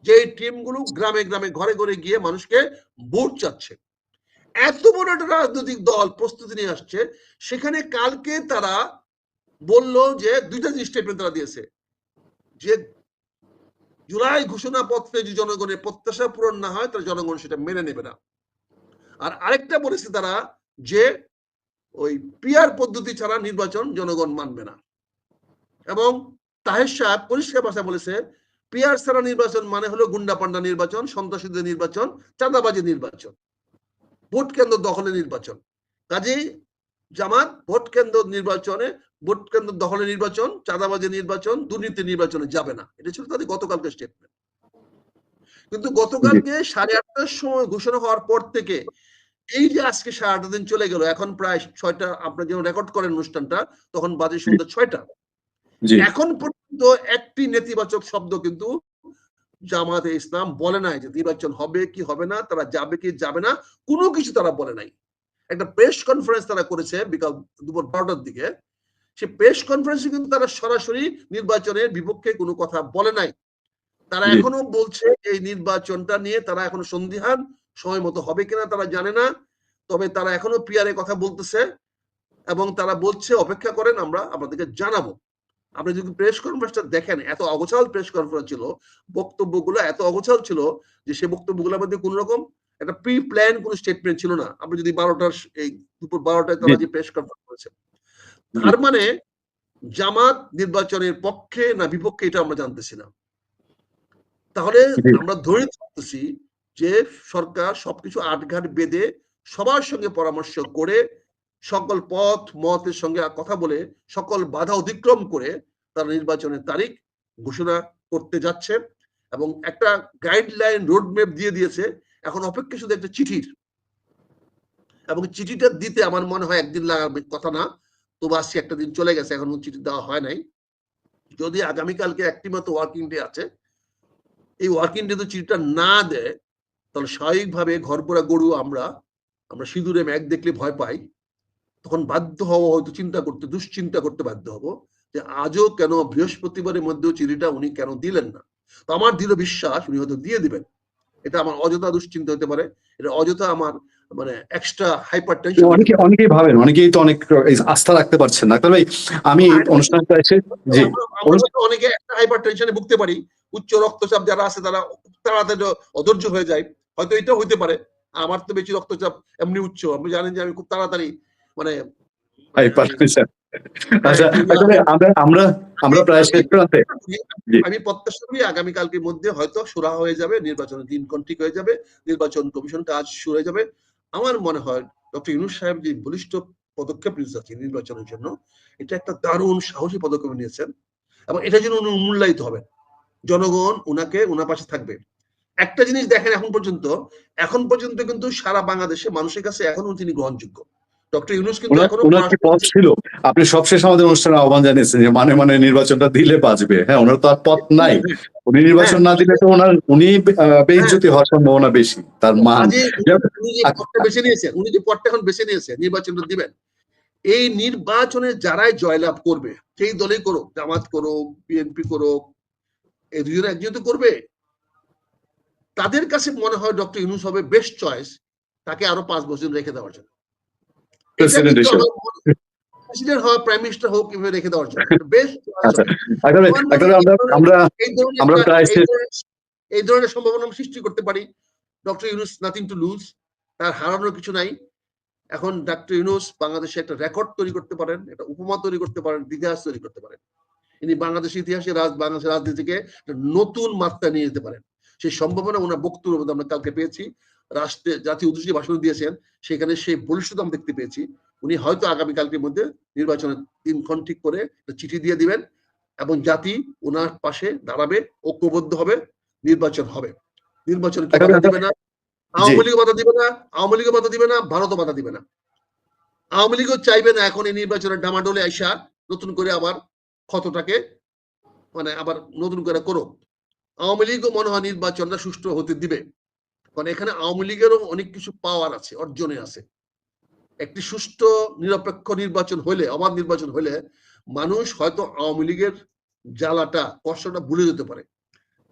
যে টিমগুলো গ্রামে গ্রামে ঘরে ঘরে গিয়ে মানুষকে ভোট চাচ্ছে। এত বড় একটা রাজনৈতিক দল প্রস্তুতি নিয়ে আসছে, সেখানে কালকে তারা বলল যে দুইটা স্টেটমেন্ট তারা দিয়েছে, যে জুলাই ঘোষণাপত্রে যে জনগণের প্রত্যাশা পূরণ না হয় তাহলে জনগণ সেটা মেনে নেবে না। আর আরেকটা বলেছে তারা যে ওই পিআর পদ্ধতি ছাড়া নির্বাচন জনগণ মানবে না। এবং তাহের সাহেব পরিষ্কার ভাষা বলেছে, পিআর ছাড়া নির্বাচন মানে হলো গুন্ডা পান্ডা নির্বাচন, সন্ত্রাসীদের নির্বাচন, চাঁদাবাজি নির্বাচন, ভোট কেন্দ্র দখলের নির্বাচন। কাজেই জামাত ভোট কেন্দ্র নির্বাচনে, ভোট কেন্দ্র দখলের নির্বাচন, চাঁদাবাজি নির্বাচন, দুর্নীতি নির্বাচনে যাবে না। এটা ছিল তাদের গতকালকে স্টেটমেন্ট। কিন্তু গতকালকে 8:30টার সময় ঘোষণা হওয়ার পর থেকে এই যে আজকে 8.5 দিন চলে গেল, এখন প্রায় 6টা, আপনারা যখন রেকর্ড করেন অনুষ্ঠানটা তখন বাজে সন্ধ্যা 6টা, এখন পর্যন্ত একটি নেতিবাচক শব্দ কিন্তু জামাতে ইসলাম বলে নাই যে নির্বাচন হবে কি হবে না, তারা যাবে কি যাবে না, কোনো কিছু তারা বলে নাই। একটা প্রেস কনফারেন্স তারা করেছে বিকাল দুপুর 12টার দিকে, সে প্রেস কনফারেন্সে কিন্তু তারা সরাসরি নির্বাচনের বিপক্ষে কোনো কথা বলে নাই। তারা এখনো বলছে এই নির্বাচনটা নিয়ে তারা এখনো সন্দিহান, সময় মতো হবে কিনা তারা জানে না, তবে তারা এখনো পিআরে কথা বলতেছে এবং তারা বলছে অপেক্ষা করেন, আমরা আপনাদেরকে জানাবো। আপনি যদি প্রেস কনফারেন্সটা দেখেন, এত অগোছাল প্রেস কনফারেন্স ছিল, বক্তব্যগুলো এত অগোছাল ছিল যে সে বক্তব্যগুলোর মধ্যে কোন রকম একটা প্রি প্ল্যান কোন স্টেটমেন্ট ছিল না। আপনি যদি 12টার এই দুপুর 12টায় তারা যে প্রেস কনফারেন্স করেছে, তার মানে জামাত নির্বাচনের পক্ষে না বিপক্ষে এটা আমরা জানতেছি না। তাহলে আমরা ধরে থাকতেছি যে সরকার সবকিছু আটঘাট বেঁধে সবার সঙ্গে পরামর্শ করে সকল পথ মতের সঙ্গে কথা বলে সকল বাধা অতিক্রম করে তারা নির্বাচনের তারিখ ঘোষণা করতে যাচ্ছে এবং একটা গাইডলাইন রোডম্যাপ দিয়ে দিয়েছে। এখন অপেক্ষা শুধু একটা চিঠির, এবং চিঠিটা দিতে আমার মনে হয় একদিন লাগার কথা না, তবু আজকে একটা দিন চলে গেছে, এখন চিঠি দেওয়া হয় নাই। যদি আগামীকালকে একটি মতো ওয়ার্কিং ডে আছে, এই ওয়ার্কিং ডে তো চিঠিটা না দেয়, তাহলে স্বাভাবিকভাবে ঘরপোড়া গরু আমরা সিঁদুরে মেঘ দেখলে ভয় পাই, তখন বাধ্য হবো হয়তো চিন্তা করতে, দুশ্চিন্তা করতে বাধ্য হব যে আজও কেন বৃহস্পতিবারের মধ্যেও চিঠিটা উনি কেন দিলেন না। তো আমার দৃঢ় বিশ্বাস উনি হয়তো দিয়ে দিবেন। এটা আমার অযথা দুশ্চিন্তা হতে পারে, এটা অযথা আমার মানে এক্সট্রা হাইপার টেনশন। অনেকেই ভাবেন, অনেকেই তো অনেক আস্থা রাখতে পারছেন না। তবে আমি অনুষ্ঠানটা এসে জি অনেকে একটা হাইপার টেনশনে ভুগতে পারি, উচ্চ রক্তচাপ যারা আছে তারা তাড়াতাড়ি অধৈর্য হয়ে যায়, হয়তো এটা হইতে পারে। আমার তো বেশি রক্তচাপ এমনি উচ্চ, আপনি জানেন যে আমি খুব তাড়াতাড়ি মানে হাইপার টেনশন। আচ্ছা, আমরা প্রায় শেষ প্রান্তে। আমি প্রত্যাশা করি আগামীকালকের মধ্যে হয়তো সুরাহা হয়ে যাবে, নির্বাচনের দিনক্ষণ ঠিক হয়ে যাবে, নির্বাচন কমিশন কাজ শুরু হয়ে যাবে। আমার মনে হয় ডক্টর ইউনূস সাহেব যে বলিষ্ঠ পদক্ষেপ নিয়েছেন নির্বাচনের জন্য, এটা একটা দারুণ সাহসী পদক্ষেপ নিয়েছেন এবং এটার জন্য উনি মূল্যায়িত হবেন। জনগণ ওনার পাশে থাকবে। একটা জিনিস দেখেন, এখন পর্যন্ত কিন্তু সারা বাংলাদেশে মানুষের কাছে এখনো তিনি গ্রহণযোগ্য। ডক্টর ইউনূস কিন্তু এখনো পথ ছিল। আপনি সবশেষ আমাদের অনুষ্ঠানে আহ্বান জানিয়েছেন যে মানে নির্বাচনটা দিলে বাঁচবে। হ্যাঁ, ওনার তো আর পথ নাই। উনি নির্বাচন না দিলে তো উনি বেইজ্জতি হওয়ার সম্ভাবনা বেশি, তার মান। উনি যে পথটা বেছে নিয়েছে নির্বাচনটা দিবেন, এই নির্বাচনে যারাই জয়লাভ করবে, সেই দলই করুক, জামাত করুক, বিএনপি করুক, এই দুজনে একজন তো করবে, তাদের কাছে মনে হয় ডক্টর ইউনূস হবে বেস্ট চয়েস তাকে আরো 5 বছর রেখে দেওয়ার জন্য। প্রেসিডেন্ট হোক, প্রাইম মিনিস্টার হোক, এভাবে রেখে দেওয়ার জন্য বেস্ট চয়েস। এই ধরনের সম্ভাবনা সৃষ্টি করতে পারি। Doctor Yunus nothing to lose, তার হারানোর কিছু নাই। এখন ডক্টর ইউনূস বাংলাদেশে একটা রেকর্ড তৈরি করতে পারেন, একটা উপমা তৈরি করতে পারেন, ইতিহাস তৈরি করতে পারেন। ইনি বাংলাদেশের ইতিহাসে বাংলাদেশের রাজনীতিকে নতুন মাত্রা নিয়ে যেতে পারেন। সেই সম্ভাবনা ওনার বক্তব্য আমরা কালকে পেয়েছি, রাষ্ট্রে জাতীয় উদ্দেশ্যে ভাষণ দিয়েছেন, সেখানে সেই বলিষ্ঠতা আমরা দেখতে পেয়েছি। উনি হয়তো আগামীকালকের মধ্যে নির্বাচনের দিনক্ষণ ঠিক করে চিঠি দিয়ে দিবেন এবং জাতি ওনার পাশে দাঁড়াবে, ঐক্যবদ্ধ হবে, নির্বাচন হবে। নির্বাচন বাধা দিবে না, আওয়ামী লীগও বাধা দিবে না, ভারতও বাধা দিবে না। আওয়ামী লীগও চাইবে না এখন এই নির্বাচনের ডামাডোলে আইসা নতুন করে আবার ক্ষতটাকে মানে আবার নতুন করে করো। আওয়ামী লীগও মনে হয় নির্বাচনটা সুষ্ঠু হতে দিবে, কারণ এখানে আওয়ামী লীগেরও অনেক কিছু পাওয়ার আছে, অর্জনে আছে। একটি সুষ্ঠু নিরপেক্ষ নির্বাচন হলে, অবাধ নির্বাচন হলে মানুষ হয়তো আওয়ামী লীগের জ্বালাটা, কষ্টটা ভুলে যেতে পারে।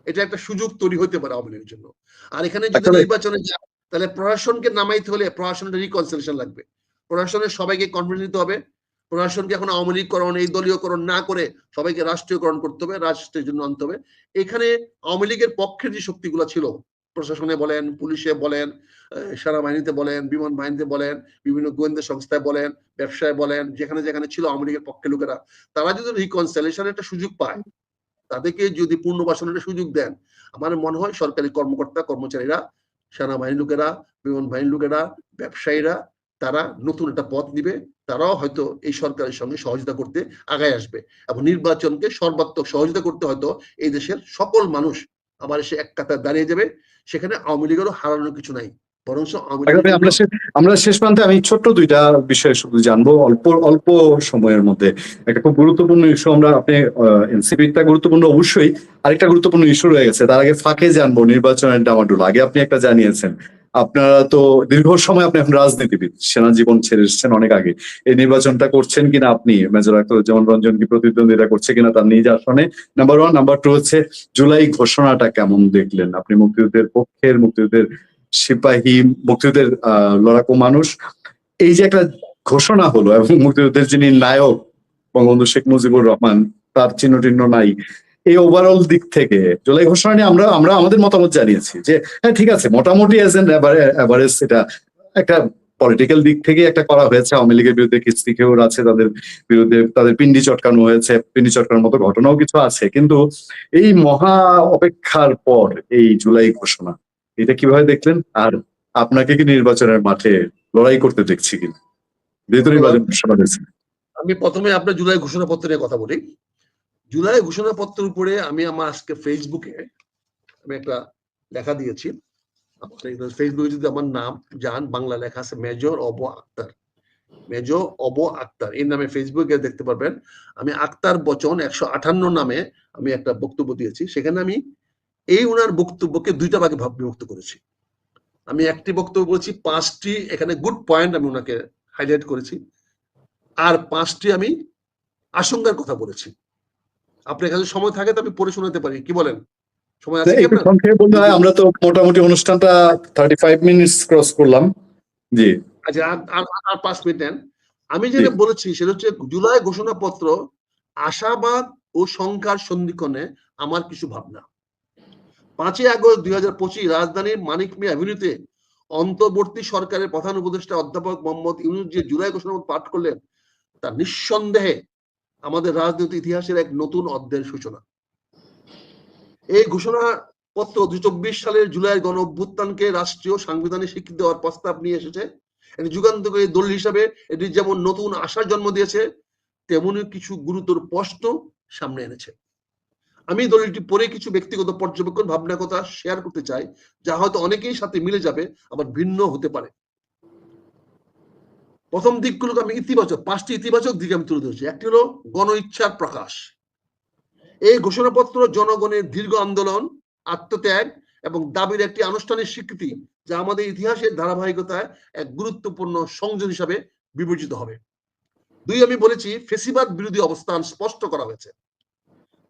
এটা একটা সুযোগ তৈরি হতে পারে আওয়ামী লীগের জন্য। আর এখানে যদি আসলে নির্বাচনে যায়, তাহলে প্রশাসনকে নামাইতে হলে প্রশাসনের রিকনসিলিয়েশন লাগবে। প্রশাসনের সবাইকে কনফিডেন্স দিতে হবে। প্রশাসনকে এখন আওয়ামী লীগকরণ, এই দলীয়করণ না করে সবাইকে রাষ্ট্রীয়করণ করতে হবে, রাষ্ট্রের জন্য আনতে হবে। এখানে আওয়ামী লীগের পক্ষের যে শক্তিগুলো ছিল, প্রশাসনে বলেন, পুলিশে বলেন, সেনাবাহিনীতে বলেন, বিমান বাহিনীতে বলেন, বিভিন্ন গোয়েন্দা সংস্থায় বলেন, ব্যবসায় বলেন, যেখানে যেখানে ছিল আওয়ামী লীগের পক্ষের লোকেরা, তারা যদি রিকনসিলিয়েশনের একটা সুযোগ পায়, তাদেরকে যদি পুনর্বাসনের সুযোগ দেন, আমার মনে হয় সরকারি কর্মকর্তা কর্মচারীরা, সেনাবাহিনীর লোকেরা, বিমান বাহিনীর লোকেরা, ব্যবসায়ীরা, তারা নতুন একটা পথ নিবে। তারাও হয়তো এই সরকারের সঙ্গে সহযোগিতা করতে আগায় আসবে এবং নির্বাচনকে সর্বাত্মক সহযোগিতা করতে হয়তো এই দেশের সকল মানুষ আবার এসে এক কাতার দাঁড়িয়ে যাবে। সেখানে আওয়ামী লীগেরও হারানোর কিছু নাই, বরং আওয়ামী লীগের আমরা শেষ প্রান্তে আমি ছোট্ট দুইটা বিষয় শুধু জানবো অল্প অল্প সময়ের মধ্যে। একটা খুব গুরুত্বপূর্ণ ইস্যু, আমরা আপনি এনসিপিটা গুরুত্বপূর্ণ অবশ্যই, আরেকটা গুরুত্বপূর্ণ ইস্যু রয়ে গেছে, তার আগে ফাঁকে জানবো নির্বাচনের ডামাডোল। আগে আপনি একটা জানিয়েছেন, আপনারা তো দীর্ঘ সময় আপনি এখন রাজনীতিবিদ, সেনা জীবন ছেড়ে এসেছেন অনেক আগে, এই নির্বাচনটা করছেন কিনা আপনি, মেজর আখতারুজ্জামান রঞ্জন কি প্রতিদ্বন্দ্বিতা করছে কিনা তার নিজ আসনে, নাম্বার ওয়ান। নাম্বার টু হচ্ছে জুলাই ঘোষণাটা কেমন দেখলেন আপনি? মুক্তিযুদ্ধের পক্ষের, মুক্তিযুদ্ধের সিপাহী, মুক্তিযুদ্ধের লড়াকু মানুষ, এই যে একটা ঘোষণা হলো এবং মুক্তিযুদ্ধের যিনি নায়ক বঙ্গবন্ধু শেখ মুজিবুর রহমান, তার চিহ্ন টিহ্ন নাই, এই ওভারঅল দিক থেকে জুলাই ঘোষণা নিয়ে আমরা আমরা আমাদের মতামত জানিয়েছি যে হ্যাঁ ঠিক আছে, মোটামুটি এজ এন এভারেজ এটা একটা পলিটিক্যাল দিক থেকে একটা করা হয়েছে। আওয়ামী লীগের বিরুদ্ধে কিস্তি খেউর আছে, তাদের বিরুদ্ধে তাদের পিন্ডি চটকানো হয়েছে, পিন্ডি চটকানোর মতো ঘটনাও কিছু আছে, কিন্তু এই মহা অপেক্ষার পর এই জুলাই ঘোষণা, এটা কিভাবে দেখলেন? আর আপনাকে কি নির্বাচনের মাঠে লড়াই করতে দেখছি কিনা, যেহেতু নির্বাচন ঘোষণা হয়েছে? আমি প্রথমে আপনার জুলাই ঘোষণাপত্র নিয়ে কথা বলি। জুলাই ঘোষণাপত্রের উপরে আমি আমার আজকে ফেসবুকে আমি একটা লেখা দিয়েছি। ফেসবুকে যদি আমার নাম যান, বাংলা লেখা আছে মেজর অব আক্তার, মেজর অব আক্তার, এই নামে ফেসবুকে দেখতে পারবেন। আমি আক্তার বচন 158 নামে আমি একটা বক্তব্য দিয়েছি। সেখানে আমি এই ওনার বক্তব্যকে দুইটা ভাগে বিভক্ত করেছি। আমি একটি বক্তব্য বলেছি, 5টি এখানে গুড পয়েন্ট আমি ওনাকে হাইলাইট করেছি, আর 5টি আমি আশঙ্কার কথা বলেছি। আপনার কাছে সময় থাকে তো আমি পড়ে শোনাতে পারি, কি বলেন? সময় আছে কি একটু আপনার? সংক্ষেপে বলতে হয়, আমরা তো মোটামুটি অনুষ্ঠানটা 35 মিনিটস ক্রস করলাম। জি আচ্ছা, আর 5 মিনিট নেন। আমি জি। যেটা বলেছি সেটা হচ্ছে জুলাই ঘোষণাপত্র আশাবাদ ও শঙ্কার সন্ধিক্ষণে আমার কিছু ভাবনা। 5ই আগস্ট 2025 রাজধানীর মানিক মিয়া অ্যাভিনিউতে অন্তর্বর্তী সরকারের প্রধান উপদেষ্টা অধ্যাপক মোহাম্মদ ইউনূস যে জুলাই ঘোষণাপত্র পাঠ করলেন, তা নিঃসন্দেহে আমাদের রাজনৈতিক ইতিহাসের এক নতুন অধ্যায়ের সূচনা। এই ঘোষণাপত্র 2024 সালের জুলাইয়ের গণ অভ্যুত্থানকে রাষ্ট্রীয় সাংবিধানিক স্বীকৃতি দেওয়ার প্রস্তাব নিয়ে এসেছে। এটি যুগান্তকারী দলিল হিসাবে এটি যেমন নতুন আশার জন্ম দিয়েছে, তেমনি কিছু গুরুতর প্রশ্ন সামনে এনেছে। আমি দলিলটি পড়ে কিছু ব্যক্তিগত পর্যবেক্ষণ ভাবনা কথা শেয়ার করতে চাই, যা হয়তো অনেকেই সাথে মিলে যাবে, আবার ভিন্ন হতে পারে। প্রথম দিকগুলোকে আমি ইতিবাচক, 5টি ইতিবাচক দিক আমি তুলে ধরেছি। একটি হলো গণ ইচ্ছার প্রকাশ। এই ঘোষণাপত্র জনগণের দীর্ঘ আন্দোলন, আত্মত্যাগ এবং দাবির একটি আনুষ্ঠানিক স্বীকৃতি, যা আমাদের ইতিহাসের ধারাবাহিকতায় এক গুরুত্বপূর্ণ সংযোগ হিসাবে বিবেচিত হবে। 2, আমি বলেছি ফেসিবাদ বিরোধী অবস্থান স্পষ্ট করা হয়েছে।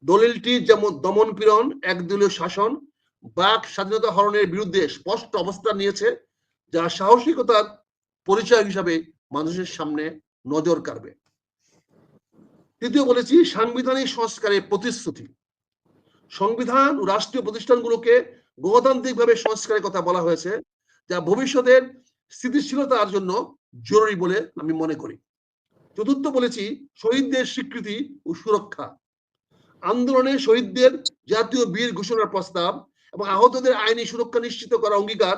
দলিলটি যেমন দমন পীড়ন, একদলীয় শাসন, বাক স্বাধীনতা হরণের বিরুদ্ধে স্পষ্ট অবস্থান নিয়েছে, যা সাহসিকতার পরিচয় হিসাবে মানুষের সামনে নজর কাড়বে। 3, বলেছি সাংবিধানিক সংস্কারের প্রতিশ্রুতি। সংবিধান ও রাষ্ট্রীয় প্রতিষ্ঠানগুলোকে গণতান্ত্রিকভাবে সংস্কারের কথা বলা হয়েছে, যা ভবিষ্যতের স্থিতিশীলতার জন্য জরুরি বলে আমি মনে করি। 4, বলেছি শহীদদের স্বীকৃতি ও সুরক্ষা। আন্দোলনে শহীদদের জাতীয় বীর ঘোষণার প্রস্তাব এবং আহতদের আইনি সুরক্ষা নিশ্চিত করা অঙ্গীকার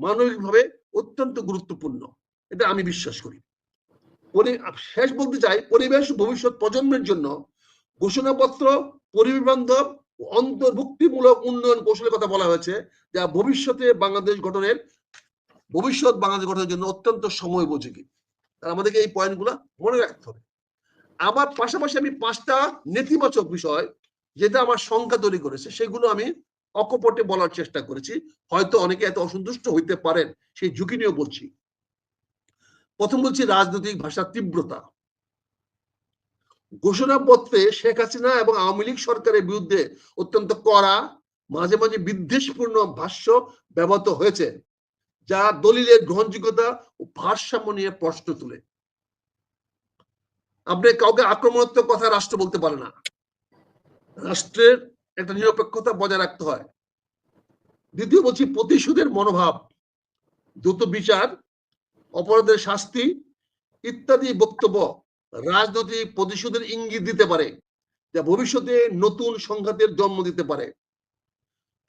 মানবিকভাবে অত্যন্ত গুরুত্বপূর্ণ, এটা আমি বিশ্বাস করি। শেষ বলতে চাই, পরিবেশ ভবিষ্যৎ প্রজন্মের জন্য ঘোষণাপত্র পরিবেশ বান্ধব ও অন্তর্ভুক্তিমূলক উন্নয়ন কৌশলের কথা বলা হয়েছে, যা ভবিষ্যৎ বাংলাদেশ গঠনের জন্য অত্যন্ত সময় উপযোগী। আমাদেরকে এই পয়েন্টগুলো মনে রাখতে হবে। আবার পাশাপাশি আমি 5টা নেতিবাচক বিষয় যেটা আমার শঙ্কা তৈরি করেছে সেগুলো আমি অকপটে বলার চেষ্টা করেছি। হয়তো অনেকে এত অসন্তুষ্ট হইতে পারেন, সেই ঝুঁকি নিয়েও বলছি। প্রথম বলছি রাজনৈতিক ভাষার তীব্রতা। ঘোষণাপত্রে শেখ হাসিনা এবং আওয়ামী লীগ সরকারের বিরুদ্ধে অত্যন্ত কড়া, মাঝে মাঝে বিদ্বেষপূর্ণ ভাষ্য ব্যবহৃত হয়েছে, যা দলিলের গ্রহণযোগ্যতা ও ভারসাম্য নিয়ে প্রশ্ন তুলে। আপনি কাউকে আক্রমণাত্মক কথা রাষ্ট্র বলতে পারে না। রাষ্ট্রের একটা নিরপেক্ষতা বজায় রাখতে হয়। দ্বিতীয় বলছি প্রতিশোধের মনোভাব, দ্রুত বিচার, অপরাধের শাস্তি ইত্যাদি বক্তব্য রাজনৈতিক প্রতিশোধের ইঙ্গিত দিতে পারে, যা ভবিষ্যতে নতুন সংঘাতের জন্ম দিতে পারে।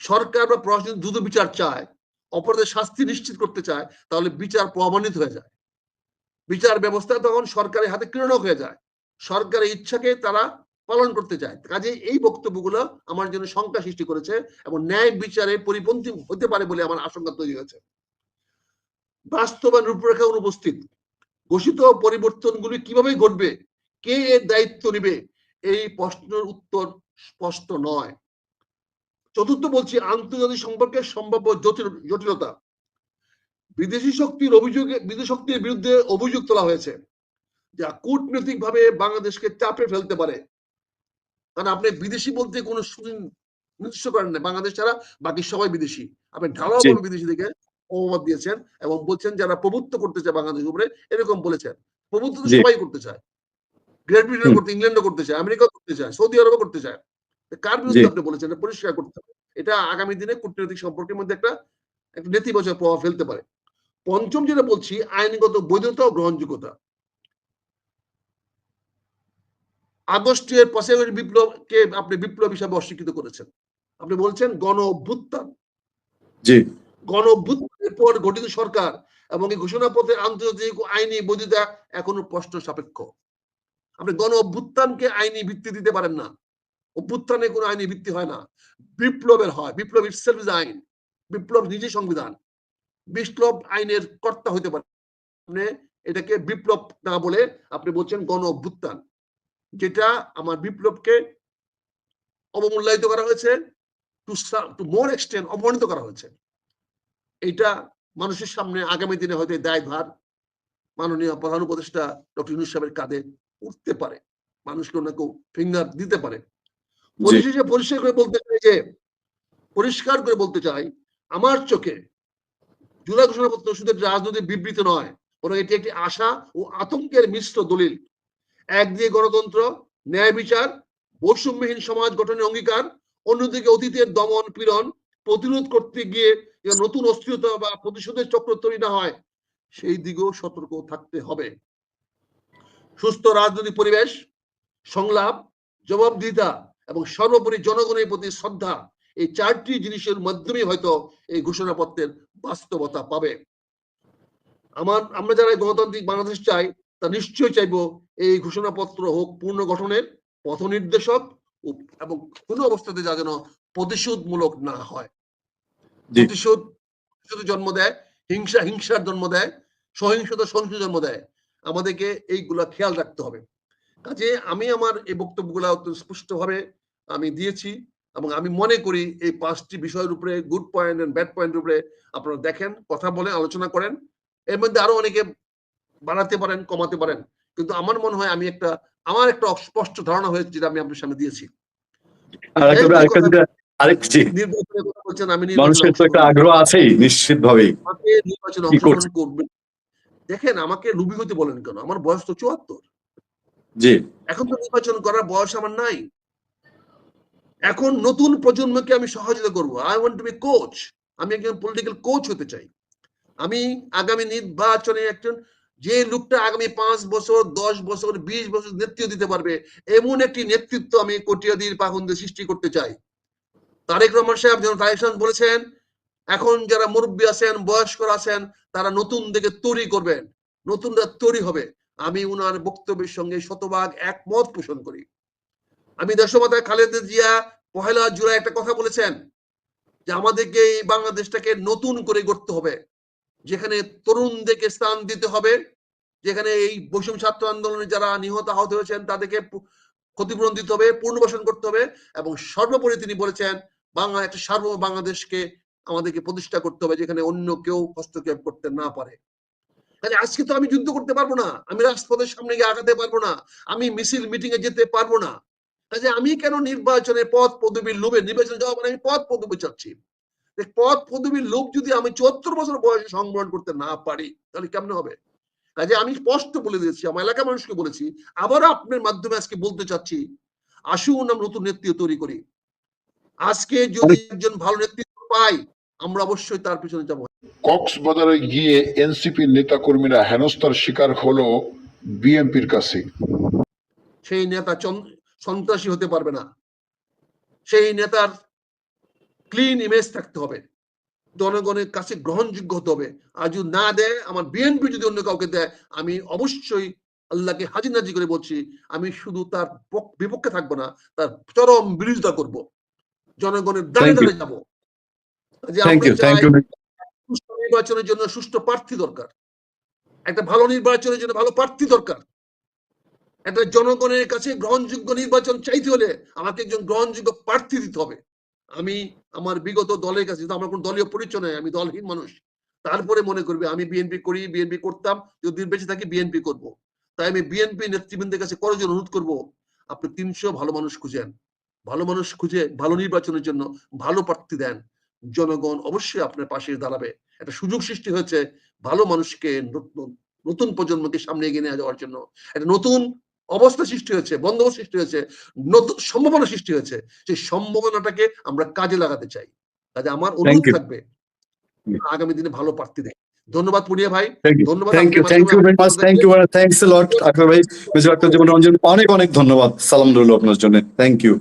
সরকার বা প্রশাসন দ্রুত বিচার চায়, অপরাধের শাস্তি নিশ্চিত করতে চায়, তাহলে বিচার প্রমাণিত হয়ে যায়। বিচার ব্যবস্থা তখন সরকারের হাতে ক্রীড়নক হয়ে যায়। সরকারের ইচ্ছাকে তারা পালন করতে চায়। কাজে এই বক্তব্যগুলো আমার জন্য শঙ্কা সৃষ্টি করেছে এবং ন্যায় বিচারে পরিপন্থী হতে পারে বলে আমার আশঙ্কা তৈরি হয়েছে। বাস্তবায়ন রূপরেখা অনুপস্থিত। ঘোষিত পরিবর্তনগুলি কিভাবে ঘটবে, কে এর দায়িত্ব নেবে, এই প্রশ্নের উত্তর স্পষ্ট নয়। চতুর্থ বলছি আন্তর্জাতিক সম্পর্কের সম্ভাব্য জটিলতা। বিদেশি শক্তির বিরুদ্ধে অভিযোগ তোলা হয়েছে, যা কূটনৈতিকভাবে বাংলাদেশকে চাপে ফেলতে পারে। কারণ আপনি বিদেশি বলতে কোনো নির্দিষ্ট করেন না, বাংলাদেশ ছাড়া বাকি সবাই বিদেশি। আপনি ঢালাওভাবে বিদেশি থেকে অপবাদ দিয়েছেন এবং বলছেন যারা প্রভুত্ব করতে চায় বাংলাদেশের উপরে, এরকম বলেছেন। প্রভুত্ব তো সবাই করতে চায়, গ্রেট ব্রিটেন করতে, ইংল্যান্ডও করতে চায়, আমেরিকা করতে চায়, সৌদি আরবও করতে চায়। কার বিরুদ্ধে আপনি বলেছেন? পরিষ্কার করতে হবে। এটা আগামী দিনে কূটনৈতিক সম্পর্কের মধ্যে একটা নেতিবাচক প্রভাব ফেলতে পারে। পঞ্চম যেটা বলছি আইনগত বৈধতা ও গ্রহণযোগ্যতা। আগস্টের 5 আগস্ট বিপ্লবকে আপনি বিপ্লব হিসাবে অস্বীকৃত করেছেন। আপনি বলছেন গণ অভ্যুত্থান। জি, গণ অভ্যুত্থানের পর গঠিত সরকার এবং এই ঘোষণাপত্রের আন্তর্জাতিক আইনি বৈধতা এখনো প্রশ্ন সাপেক্ষ। আপনি গণ অভ্যুত্থানকে আইনি ভিত্তি দিতে পারেন না। অভ্যুত্থানে কোনো আইনি ভিত্তি হয় না, বিপ্লবের হয়। বিপ্লব ইটসেলফ ইজ আইন। বিপ্লব নিজে সংবিধান। বিপ্লব আইনের কর্তা হতে পারে। আপনি এটাকে বিপ্লব না বলে আপনি বলছেন গণ অভ্যুত্থান, যেটা আমার বিপ্লবকে অবমূল্যায়িত করা হয়েছে, টু মোর এক্সটেন্ট অপমানিত করা হয়েছে। এটা মানুষের সামনে আগামী দিনে হয়তো দায়ভার মাননীয় প্রধান উপদেষ্টা ডক্টর ইউনূস সাহেবের কাঁধে উঠতে পারে, মানুষকে অন্য কেউ ফিঙ্গার দিতে পারে। পরিশেষে পরিষ্কার করে বলতে চাই, আমার চোখে জুলাই ঘোষণাপত্র শুধু রাজনৈতিক বিবৃতি নয়, বরং এটি একটি আশা ও আতঙ্কের মিশ্র দলিল। একদিকে গণতন্ত্র, ন্যায় বিচার, বৈষম্যহীন সমাজ গঠনের অঙ্গীকার, অন্যদিকে অতীতের দমন পীড়ন প্রতিরোধ করতে গিয়ে নতুন অস্থিরতা বা প্রতিশোধের চক্র তৈরি না হয়, সেই দিকেও সতর্ক থাকতে হবে। সুস্থ রাজনৈতিক পরিবেশ, সংলাপ, জবাবদিহিতা এবং সর্বোপরি জনগণের প্রতি শ্রদ্ধা, এই 4টি জিনিসের মাধ্যমে হয়তো এই ঘোষণাপত্রের বাস্তবতা পাবে। আমরা যারা গণতান্ত্রিক বাংলাদেশ চাই, তা নিশ্চয়ই চাইবো এই ঘোষণাপত্র হোক পূর্ণ গঠনের পথ নির্দেশক এবং কোনো অবস্থাতে যা যেন প্রতিশোধমূলক না হয়। প্রতিশোধ জন্ম দেয় হিংসার জন্ম দেয়, সহিংসতা জন্ম দেয়। আমাদেরকে এইগুলা খেয়াল রাখতে হবে। কাজে আমি আমার এই বক্তব্যগুলা অত্যন্ত স্পষ্টভাবে আমি দিয়েছি এবং আমি মনে করি এই 5টি বিষয়ের উপরে গুড পয়েন্ট এন্ড ব্যাড পয়েন্টের উপরে আপনারা দেখেন, কথা বলেন, আলোচনা করেন। এর মধ্যে আরো অনেকে বাড়াতে পারেন, কমাতে পারেন, কিন্তু আমার মনে হয় আমার একটা স্পষ্ট ধারণা হয়েছে যেটা আমি আপনার সামনে দিয়েছি। আগ্রহ আছেই নিশ্চিতভাবেই নির্বাচনে অংশগ্রহণ করবেন। দেখেন, আমাকে লুবি হতে বলেন কেন? আমার বয়স তো 74। জি, এখন তো নির্বাচন করার বয়স আমার নাই। এখন নতুন প্রজন্মকে আমি সহযোগিতা করবো। I want to be coach. আমি একজন পলিটিক্যাল কোচ হতে চাই। আমি আগামী নির্বাচনে একজন যে লোকটা আগামী 5 বছর, 10 বছর, 20 বছর নেতৃত্ব দিতে পারবে, এমন একটি নেতৃত্ব আমি কটিয়াদীর পাখন্দে সৃষ্টি করতে চাই। তারেক রহমান সাহেব যেন বলেছেন, এখন যারা মুরব্বী আছেন, বয়স্করা আছেন, তারা নতুন দিকে তৈরি করবেন, নতুনরা তৈরি হবে। আমি উনার বক্তব্যের সঙ্গে শতভাগ একমত পোষণ করি। আমি দেশমাতা খালেদা জিয়া 1 জুলাই একটা কথা বলেছেন যে আমাদেরকে এই বাংলাদেশটাকে নতুন করে গড়তে হবে, যেখানে তরুণদেরকে স্থান দিতে হবে, যেখানে এই বৈষম্য ছাত্র আন্দোলনে যারা নিহত আহত হয়েছেন তাদেরকে ক্ষতিপূরণ দিতে হবে, পুনর্বাসন করতে হবে, এবং সর্বোপরি তিনি বলেছেন একটা সার্বভৌম বাংলাদেশকে আমাদেরকে প্রতিষ্ঠা করতে হবে যেখানে অন্য কেউ হস্তক্ষেপ করতে না পারে। কাজে আজকে তো আমি যুদ্ধ করতে পারবো না, আমি রাজপথের সামনে গিয়ে আগাতে পারবো না, আমি মিছিল মিটিং এ যেতে পারবো না। কাজে আমি কেন নির্বাচনের পদ পদবীর লোভে নির্বাচনে যাওয়া, মানে আমি পদ পদবী চাচ্ছি। পদ পদবীর লোভ যদি আমি 74 বছর বয়সে সংবরণ করতে না পারি তাহলে কেমনে হবে? কাজে আমি স্পষ্ট বলে দিয়েছি, আমার এলাকার মানুষকে বলেছি, আবারও আপনার মাধ্যমে আজকে বলতে চাচ্ছি, আসুন আমরা নতুন নেতৃত্ব তৈরি করি। আজকে যদি একজন ভালো নেতৃত্ব পাই আমরা অবশ্যই তার পিছনে যাব। কক্সবাজারে গিয়ে এনসিপি নেতাকর্মীরা হেনস্থার শিকার হলো বিএনপির কাছে। সেই নেতা সন্ত্রাসী হতে পারবে না, সেই নেতার ক্লিন ইমেজ থাকতে হবে, জনগণের কাছে গ্রহণযোগ্য হতে হবে। আর যদি না দেয়, আমার বিএনপি যদি অন্য কাউকে দেয়, আমি অবশ্যই আল্লাহকে হাজির নাজির করে বলছি, আমি শুধু তার বিপক্ষে থাকবো না, তার চরম বিরোধিতা করব, জনগণের দাঁড়ে দাঁড়ে যাবো। যে আমরা চাই সুষ্ঠু নির্বাচনের জন্য সুষ্ঠু প্রার্থী দরকার, একটা ভালো নির্বাচনের জন্য ভালো প্রার্থী দরকার। একটা জনগণের কাছে গ্রহণযোগ্য নির্বাচন চাইতে হলে আমাকে একজন গ্রহণযোগ্য প্রার্থী দিতে হবে। আমি আমার বিগত দলের কাছে, আমার কোন দলীয় পরিচয় নয়, আমি দলহীন মানুষ, তারপরে মনে করবে আমি বিএনপি করি, বিএনপি করতাম, যদি বেঁচে থাকি বিএনপি করব। তাই আমি বিএনপি নেতৃবৃন্দের কাছে করজোড়ে অনুরোধ করব, আপনি 300 ভালো মানুষ খুঁজেন, ভালো মানুষ খুঁজে ভালো নির্বাচনের জন্য ভালো প্রার্থী দেন, জনগণ অবশ্যই আপনার পাশে দাঁড়াবে। একটা সুযোগ সৃষ্টি হয়েছে ভালো মানুষকে, নতুন প্রজন্মকে সামনে এগিয়ে নিয়ে যাওয়ার জন্য একটা নতুন অবস্থা সৃষ্টি হয়েছে, বন্দোবস্ত সৃষ্টি হয়েছে, নতুন সম্ভাবনা সৃষ্টি হয়েছে। সেই সম্ভাবনাটাকে আমরা কাজে লাগাতে চাই। কাজে আমার অনুরোধ থাকবে আগামী দিনে ভালো প্রার্থী দেয়। ধন্যবাদ পুনিয়া ভাই, ধন্যবাদ। অনেক অনেক ধন্যবাদ। সালাম রইল আপনার জন্য। Thank you.